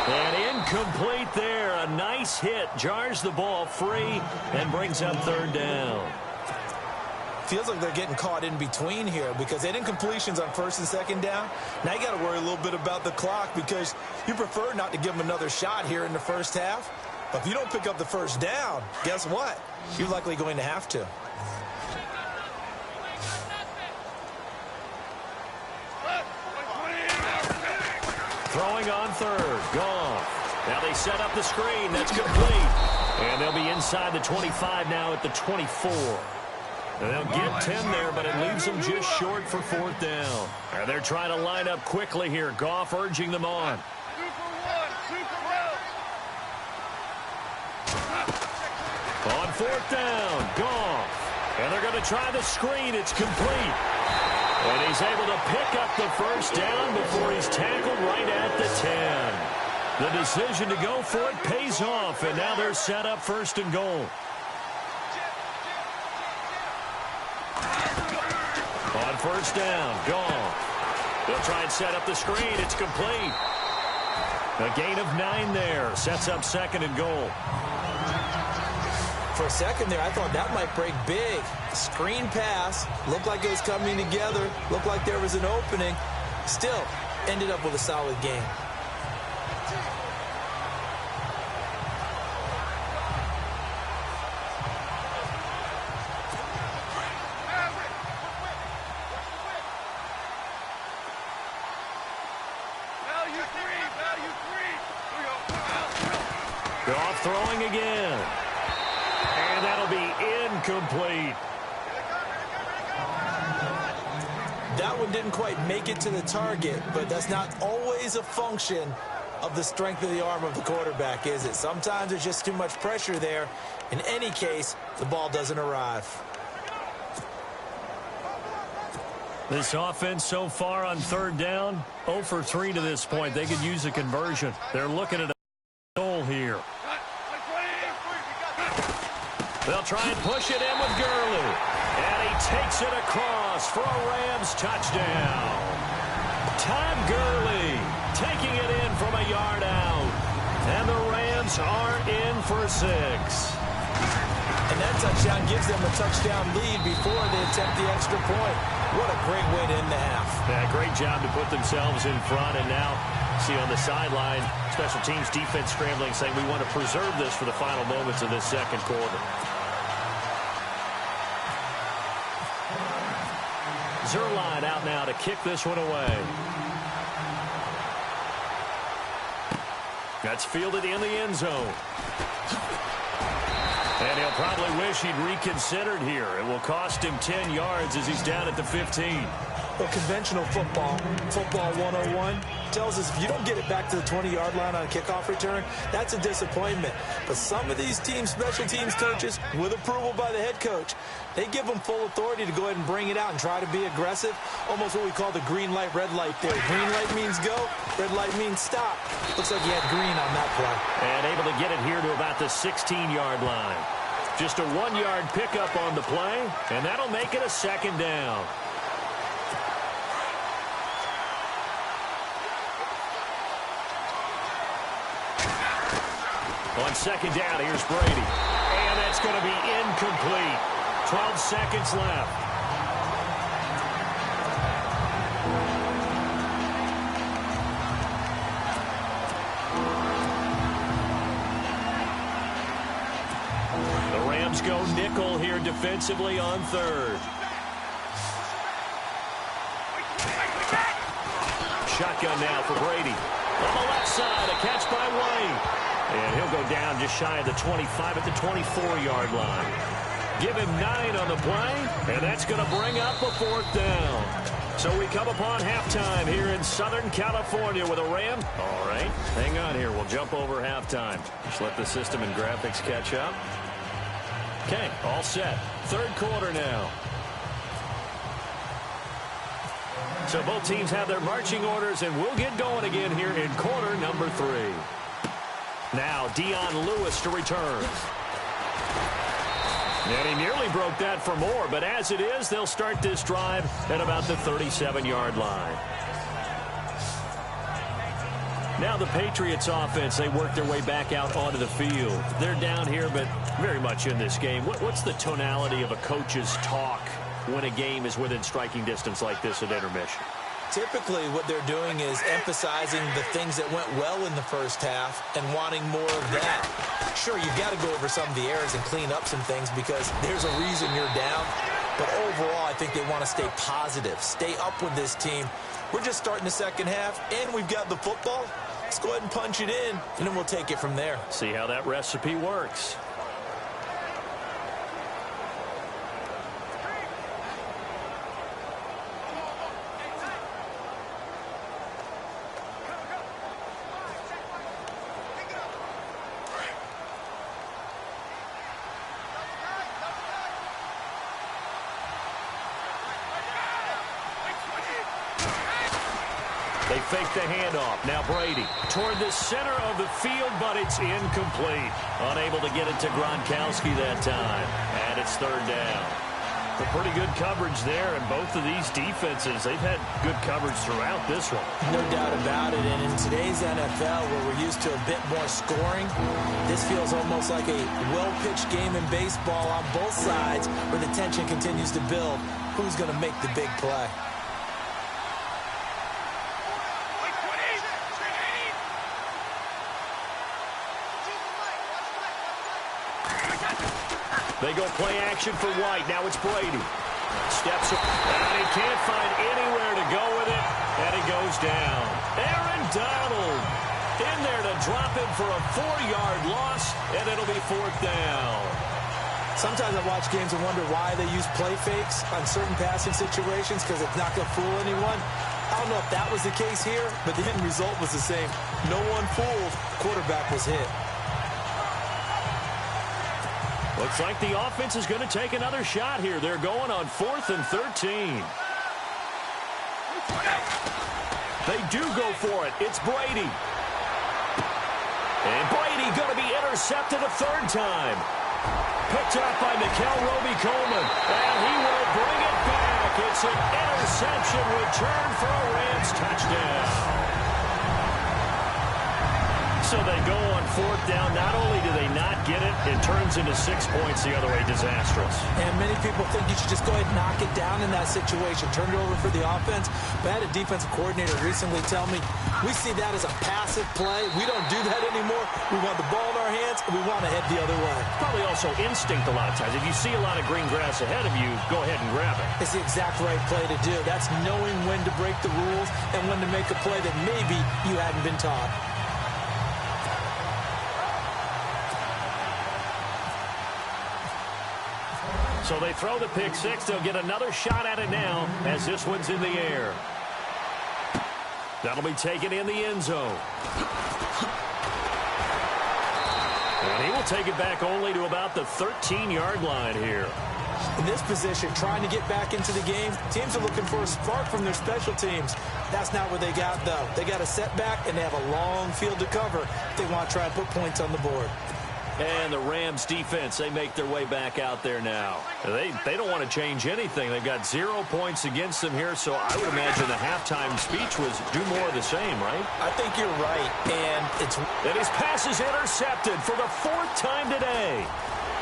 And incomplete there. A nice hit. Jars the ball free and brings up 3rd down. Feels like they're getting caught in between here because they had incompletions on 1st and 2nd down. Now you got to worry a little bit about the clock because you prefer not to give them another shot here in the first half. But if you don't pick up the 1st down, guess what? You're likely going to have to. Throwing on 3rd. Goff. Now they set up the screen. That's complete. And they'll be inside the 25 now at the 24. And they'll get 10 there, but it leaves them just short for 4th down. And they're trying to line up quickly here. Goff urging them on. On fourth down, Goff. And they're going to try the screen. It's complete. And he's able to pick up the first down before he's tackled right at the 10. The decision to go for it pays off, and now they're set up first and goal. On first down, Goff. They'll try and set up the screen. It's complete. A gain of 9 there. Sets up second and goal. For a second there, I thought that might break big. Screen pass. Looked like it was coming together. Looked like there was an opening. Still, ended up with a solid game. Goff throwing again. And that'll be incomplete. That one didn't quite make it to the target, but that's not always a function of the strength of the arm of the quarterback, is it? Sometimes there's just too much pressure there. In any case, the ball doesn't arrive. This offense so far on third down, 0 for 3 to this point. They could use a conversion. They're looking at a goal here. They'll try and push it in with Gurley. And he takes it across for a Rams touchdown. Todd Gurley taking it in from a yard out. And the Rams are in for 6. And that touchdown gives them a touchdown lead before they attempt the extra point. What a great way to end the half. Yeah, great job to put themselves in front. And now, see on the sideline, special teams defense scrambling, saying we want to preserve this for the final moments of this second quarter. Zerline out now to kick this one away. That's fielded in the end zone. And he'll probably wish he'd reconsidered here. It will cost him 10 yards as he's down at the 15. Well, conventional football 101, tells us if you don't get it back to the 20-yard line on a kickoff return, that's a disappointment. But some of these teams, special teams coaches, with approval by the head coach, they give them full authority to go ahead and bring it out and try to be aggressive. Almost what we call the green light, red light there. Green light means go, red light means stop. Looks like he had green on that play. And able to get it here to about the 16-yard line. Just a 1-yard pickup on the play, and that'll make it a second down. On second down, here's Brady. And that's going to be incomplete. 12 seconds left. The Rams go nickel here defensively on third. Shotgun now for Brady. On the left side, a catch by White. And he'll go down just shy of the 25 at the 24-yard line. Give him 9 on the play, and that's going to bring up a 4th down. So we come upon halftime here in Southern California with a Ram. All right, hang on here. We'll jump over halftime. Just let the system and graphics catch up. Okay, all set. Third quarter now. So both teams have their marching orders, and we'll get going again here in quarter number 3. Now Dion Lewis to return. And he nearly broke that for more, but as it is, they'll start this drive at about the 37-yard line. Now the Patriots offense, they work their way back out onto the field. They're down here, but very much in this game. What's the tonality of a coach's talk when a game is within striking distance like this at intermission? Typically, what they're doing is emphasizing the things that went well in the first half and wanting more of that. Sure, you've got to go over some of the errors and clean up some things because there's a reason you're down. But overall, I think they want to stay positive, stay up with this team. We're just starting the second half, and we've got the football. Let's go ahead and punch it in, and then we'll take it from there. See how that recipe works. They fake the handoff. Now Brady toward the center of the field, but it's incomplete. Unable to get it to Gronkowski that time. And it's third down. A pretty good coverage there, and both of these defenses, they've had good coverage throughout this one. No doubt about it, and in today's NFL, where we're used to a bit more scoring, this feels almost like a well-pitched game in baseball on both sides, where the tension continues to build. Who's going to make the big play? They go play action for White. Now it's Brady. Steps up, and he can't find anywhere to go with it, and he goes down. Aaron Donald in there to drop him for a 4-yard loss, and it'll be fourth down. Sometimes I watch games and wonder why they use play fakes on certain passing situations, because it's not going to fool anyone. I don't know if that was the case here, but the end result was the same. No one fooled. Quarterback was hit. Looks like the offense is going to take another shot here. They're going on 4th and 13. They do go for it. It's Brady. And Brady going to be intercepted a third time. Picked up by Mikel Roby-Coleman. And he will bring it back. It's an interception return for a Rams touchdown. So they go on 4th down. Not only do they not get it, it turns into 6 points the other way. Disastrous. And many people think you should just go ahead and knock it down in that situation. Turn it over for the offense. But I had a defensive coordinator recently tell me, we see that as a passive play. We don't do that anymore. We want the ball in our hands, and we want to head the other way. Probably also instinct a lot of times. If you see a lot of green grass ahead of you, go ahead and grab it. It's the exact right play to do. That's knowing when to break the rules and when to make a play that maybe you hadn't been taught. So they throw the pick six. They'll get another shot at it now as this one's in the air. That'll be taken in the end zone. And he will take it back only to about the 13-yard line here. In this position, trying to get back into the game, teams are looking for a spark from their special teams. That's not what they got, though. They got a setback, and they have a long field to cover if they want to try and put points on the board. And the Rams defense, they make their way back out there now. They don't want to change anything. They've got 0 points against them here, so I would imagine the halftime speech was do more of the same, right? I think you're right, and his pass is intercepted for the 4th time today.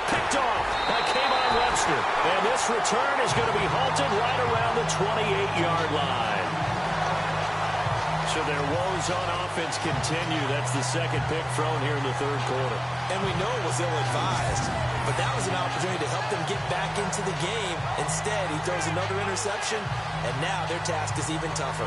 Picked off by Kayvon Webster. And this return is going to be halted right around the 28-yard line. So their woes on offense continue. That's the second pick thrown here in the third quarter. And we know it was ill-advised, but that was an opportunity to help them get back into the game. Instead, he throws another interception, and now their task is even tougher.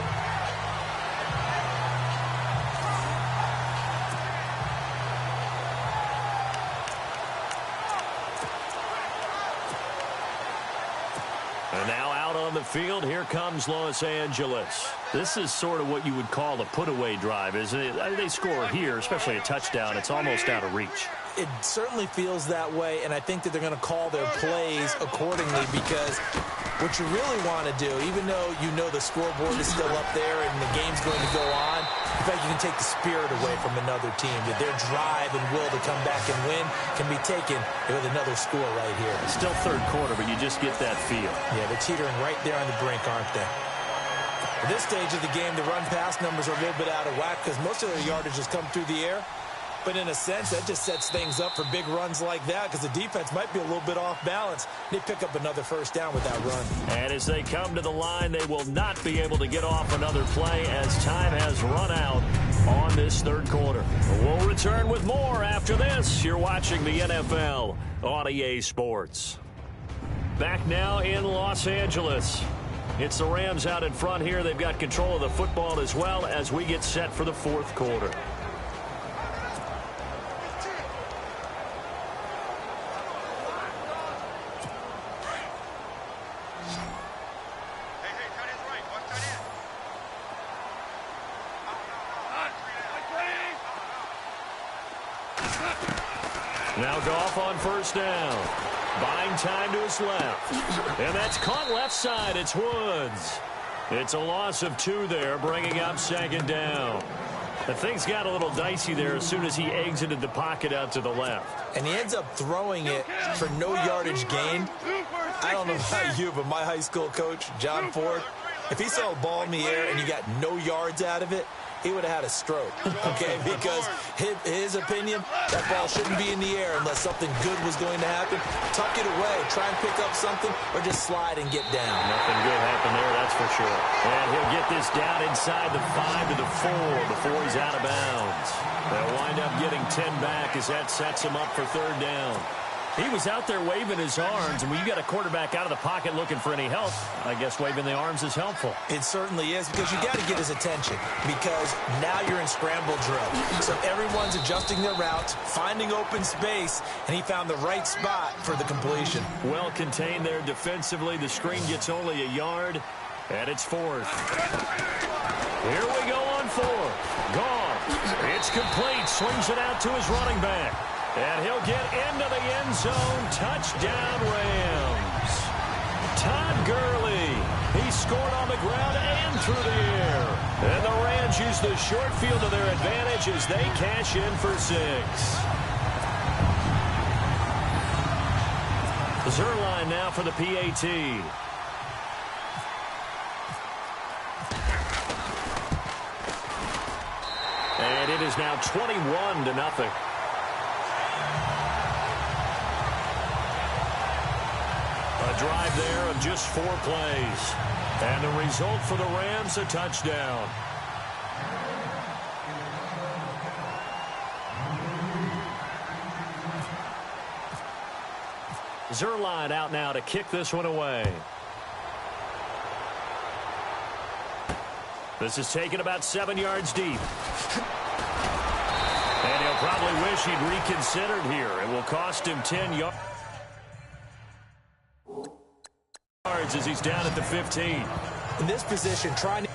And now out on the field, here comes Los Angeles. This is sort of what you would call a put-away drive, isn't it? They score here, especially a touchdown. It's almost out of reach. It certainly feels that way, and I think that they're going to call their plays accordingly, because what you really want to do, even though you know the scoreboard is still up there and the game's going to go on, in fact, you can take the spirit away from another team. That their drive and will to come back and win can be taken with another score right here. It's still third quarter, but you just get that feel. Yeah, they're teetering right there on the brink, aren't they? At this stage of the game, the run-pass numbers are a little bit out of whack because most of their yardage has come through the air. But in a sense, that just sets things up for big runs like that because the defense might be a little bit off balance. They pick up another first down with that run. And as they come to the line, they will not be able to get off another play as time has run out on this third quarter. We'll return with more after this. You're watching the NFL on EA Sports. Back now in Los Angeles. It's the Rams out in front here. They've got control of the football as well as we get set for the fourth quarter. Now Goff on first down. Buying time to his left. And that's caught left side. It's Woods. It's a loss of 2 there, bringing up second down. The things got a little dicey there as soon as he exited the pocket out to the left. And he ends up throwing it for no yardage gain. I don't know about you, but my high school coach, John Ford, if he saw a ball in the air and you got no yards out of it, he would have had a stroke, okay? Because his opinion, that ball shouldn't be in the air unless something good was going to happen. Tuck it away, try and pick up something, or just slide and get down. Nothing good happened there, that's for sure. And he'll get this down inside the 5 to the 4 before he's out of bounds. They'll wind up getting 10 back as that sets him up for third down. He was out there waving his arms, and when you got a quarterback out of the pocket looking for any help, I guess waving the arms is helpful. It certainly is, because you got to get his attention, because now you're in scramble drill. So everyone's adjusting their routes, finding open space, and he found the right spot for the completion. Well contained there defensively. The screen gets only a yard, and it's 4th. Here we go on 4th. Gone. It's complete. Swings it out to his running back. And he'll get into the end zone. Touchdown, Rams. Todd Gurley. He scored on the ground and through the air. And the Rams use the short field to their advantage as they cash in for 6. Zerline now for the PAT. And it is now 21-0. A drive there of just 4 plays. And the result for the Rams, a touchdown. Zerline out now to kick this one away. This is taken about 7 yards deep. And he'll probably wish he'd reconsidered here. It will cost him 10 yards as he's down at the 15. In this position, trying to...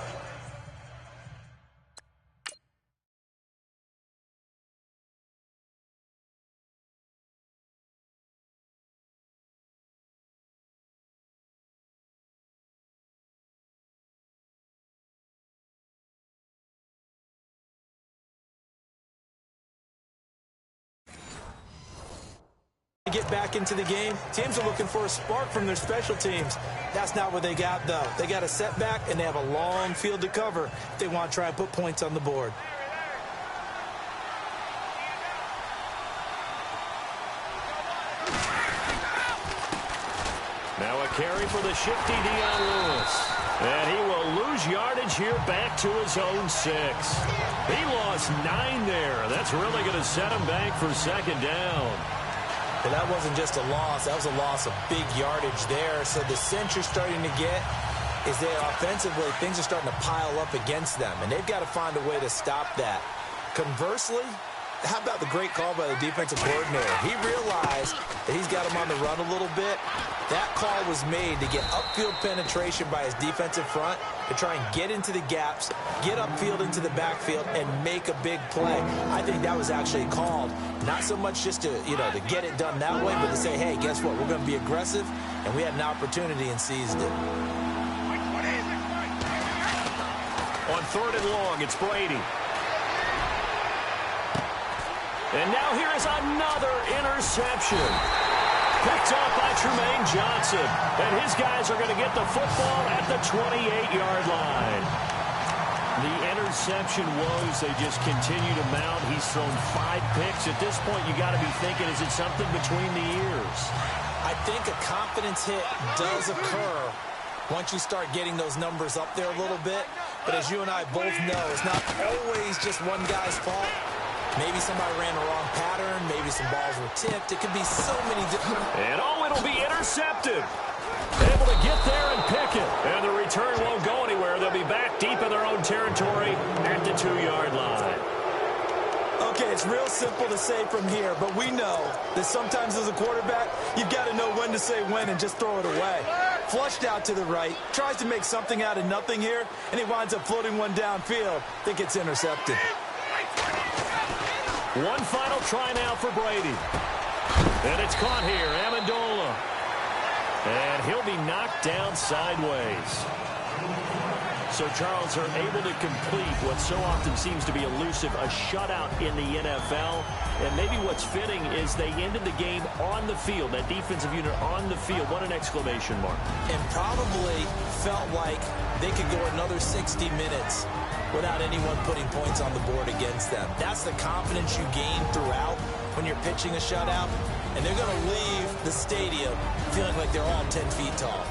get back into the game. Teams are looking for a spark from their special teams. That's not what they got, though. They got a setback, and they have a long field to cover if they want to try and put points on the board. Now a carry for the shifty Dion Lewis. And he will lose yardage here back to his own 6. He lost 9 there. That's really going to set him back for second down. But that wasn't just a loss. That was a loss of big yardage there. So the sense you're starting to get is that offensively, things are starting to pile up against them. And they've got to find a way to stop that. Conversely, how about the great call by the defensive coordinator? He realized that he's got him on the run a little bit. That call was made to get upfield penetration by his defensive front to try and get into the gaps, get upfield into the backfield, and make a big play. I think that was actually called not so much just to, to get it done that way, but to say, hey, guess what? We're going to be aggressive, and we had an opportunity and seized it. On 3rd and long, it's Brady. And now here is another interception. Picked up by Tremaine Johnson. And his guys are going to get the football at the 28-yard line. The interception woes, they just continue to mount. He's thrown 5 picks. At this point, you got to be thinking, is it something between the ears? I think a confidence hit does occur once you start getting those numbers up there a little bit. But as you and I both know, it's not always just one guy's fault. Maybe somebody ran the wrong pattern. Maybe some balls were tipped. It could be so many different... And it'll be intercepted. Able to get there and pick it. And the return won't go anywhere. They'll be back deep in their own territory at the 2-yard line. Okay, it's real simple to say from here, but we know that sometimes as a quarterback, you've got to know when to say when and just throw it away. Flushed out to the right, tries to make something out of nothing here, and he winds up floating one downfield. Think it's intercepted. One final try now for Brady. And it's caught here, Amendola. And he'll be knocked down sideways. So, Charles, are able to complete what so often seems to be elusive, a shutout in the NFL. And maybe what's fitting is they ended the game on the field, that defensive unit on the field. What an exclamation mark. And probably felt like they could go another 60 minutes without anyone putting points on the board against them. That's the confidence you gain throughout when you're pitching a shutout. And they're going to leave the stadium feeling like they're all 10 feet tall.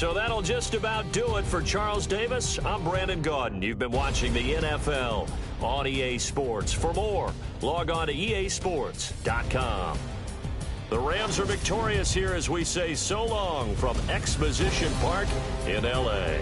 So that'll just about do it for Charles Davis. I'm Brandon Gaudin. You've been watching the NFL on EA Sports. For more, log on to easports.com. The Rams are victorious here as we say so long from Exposition Park in L.A.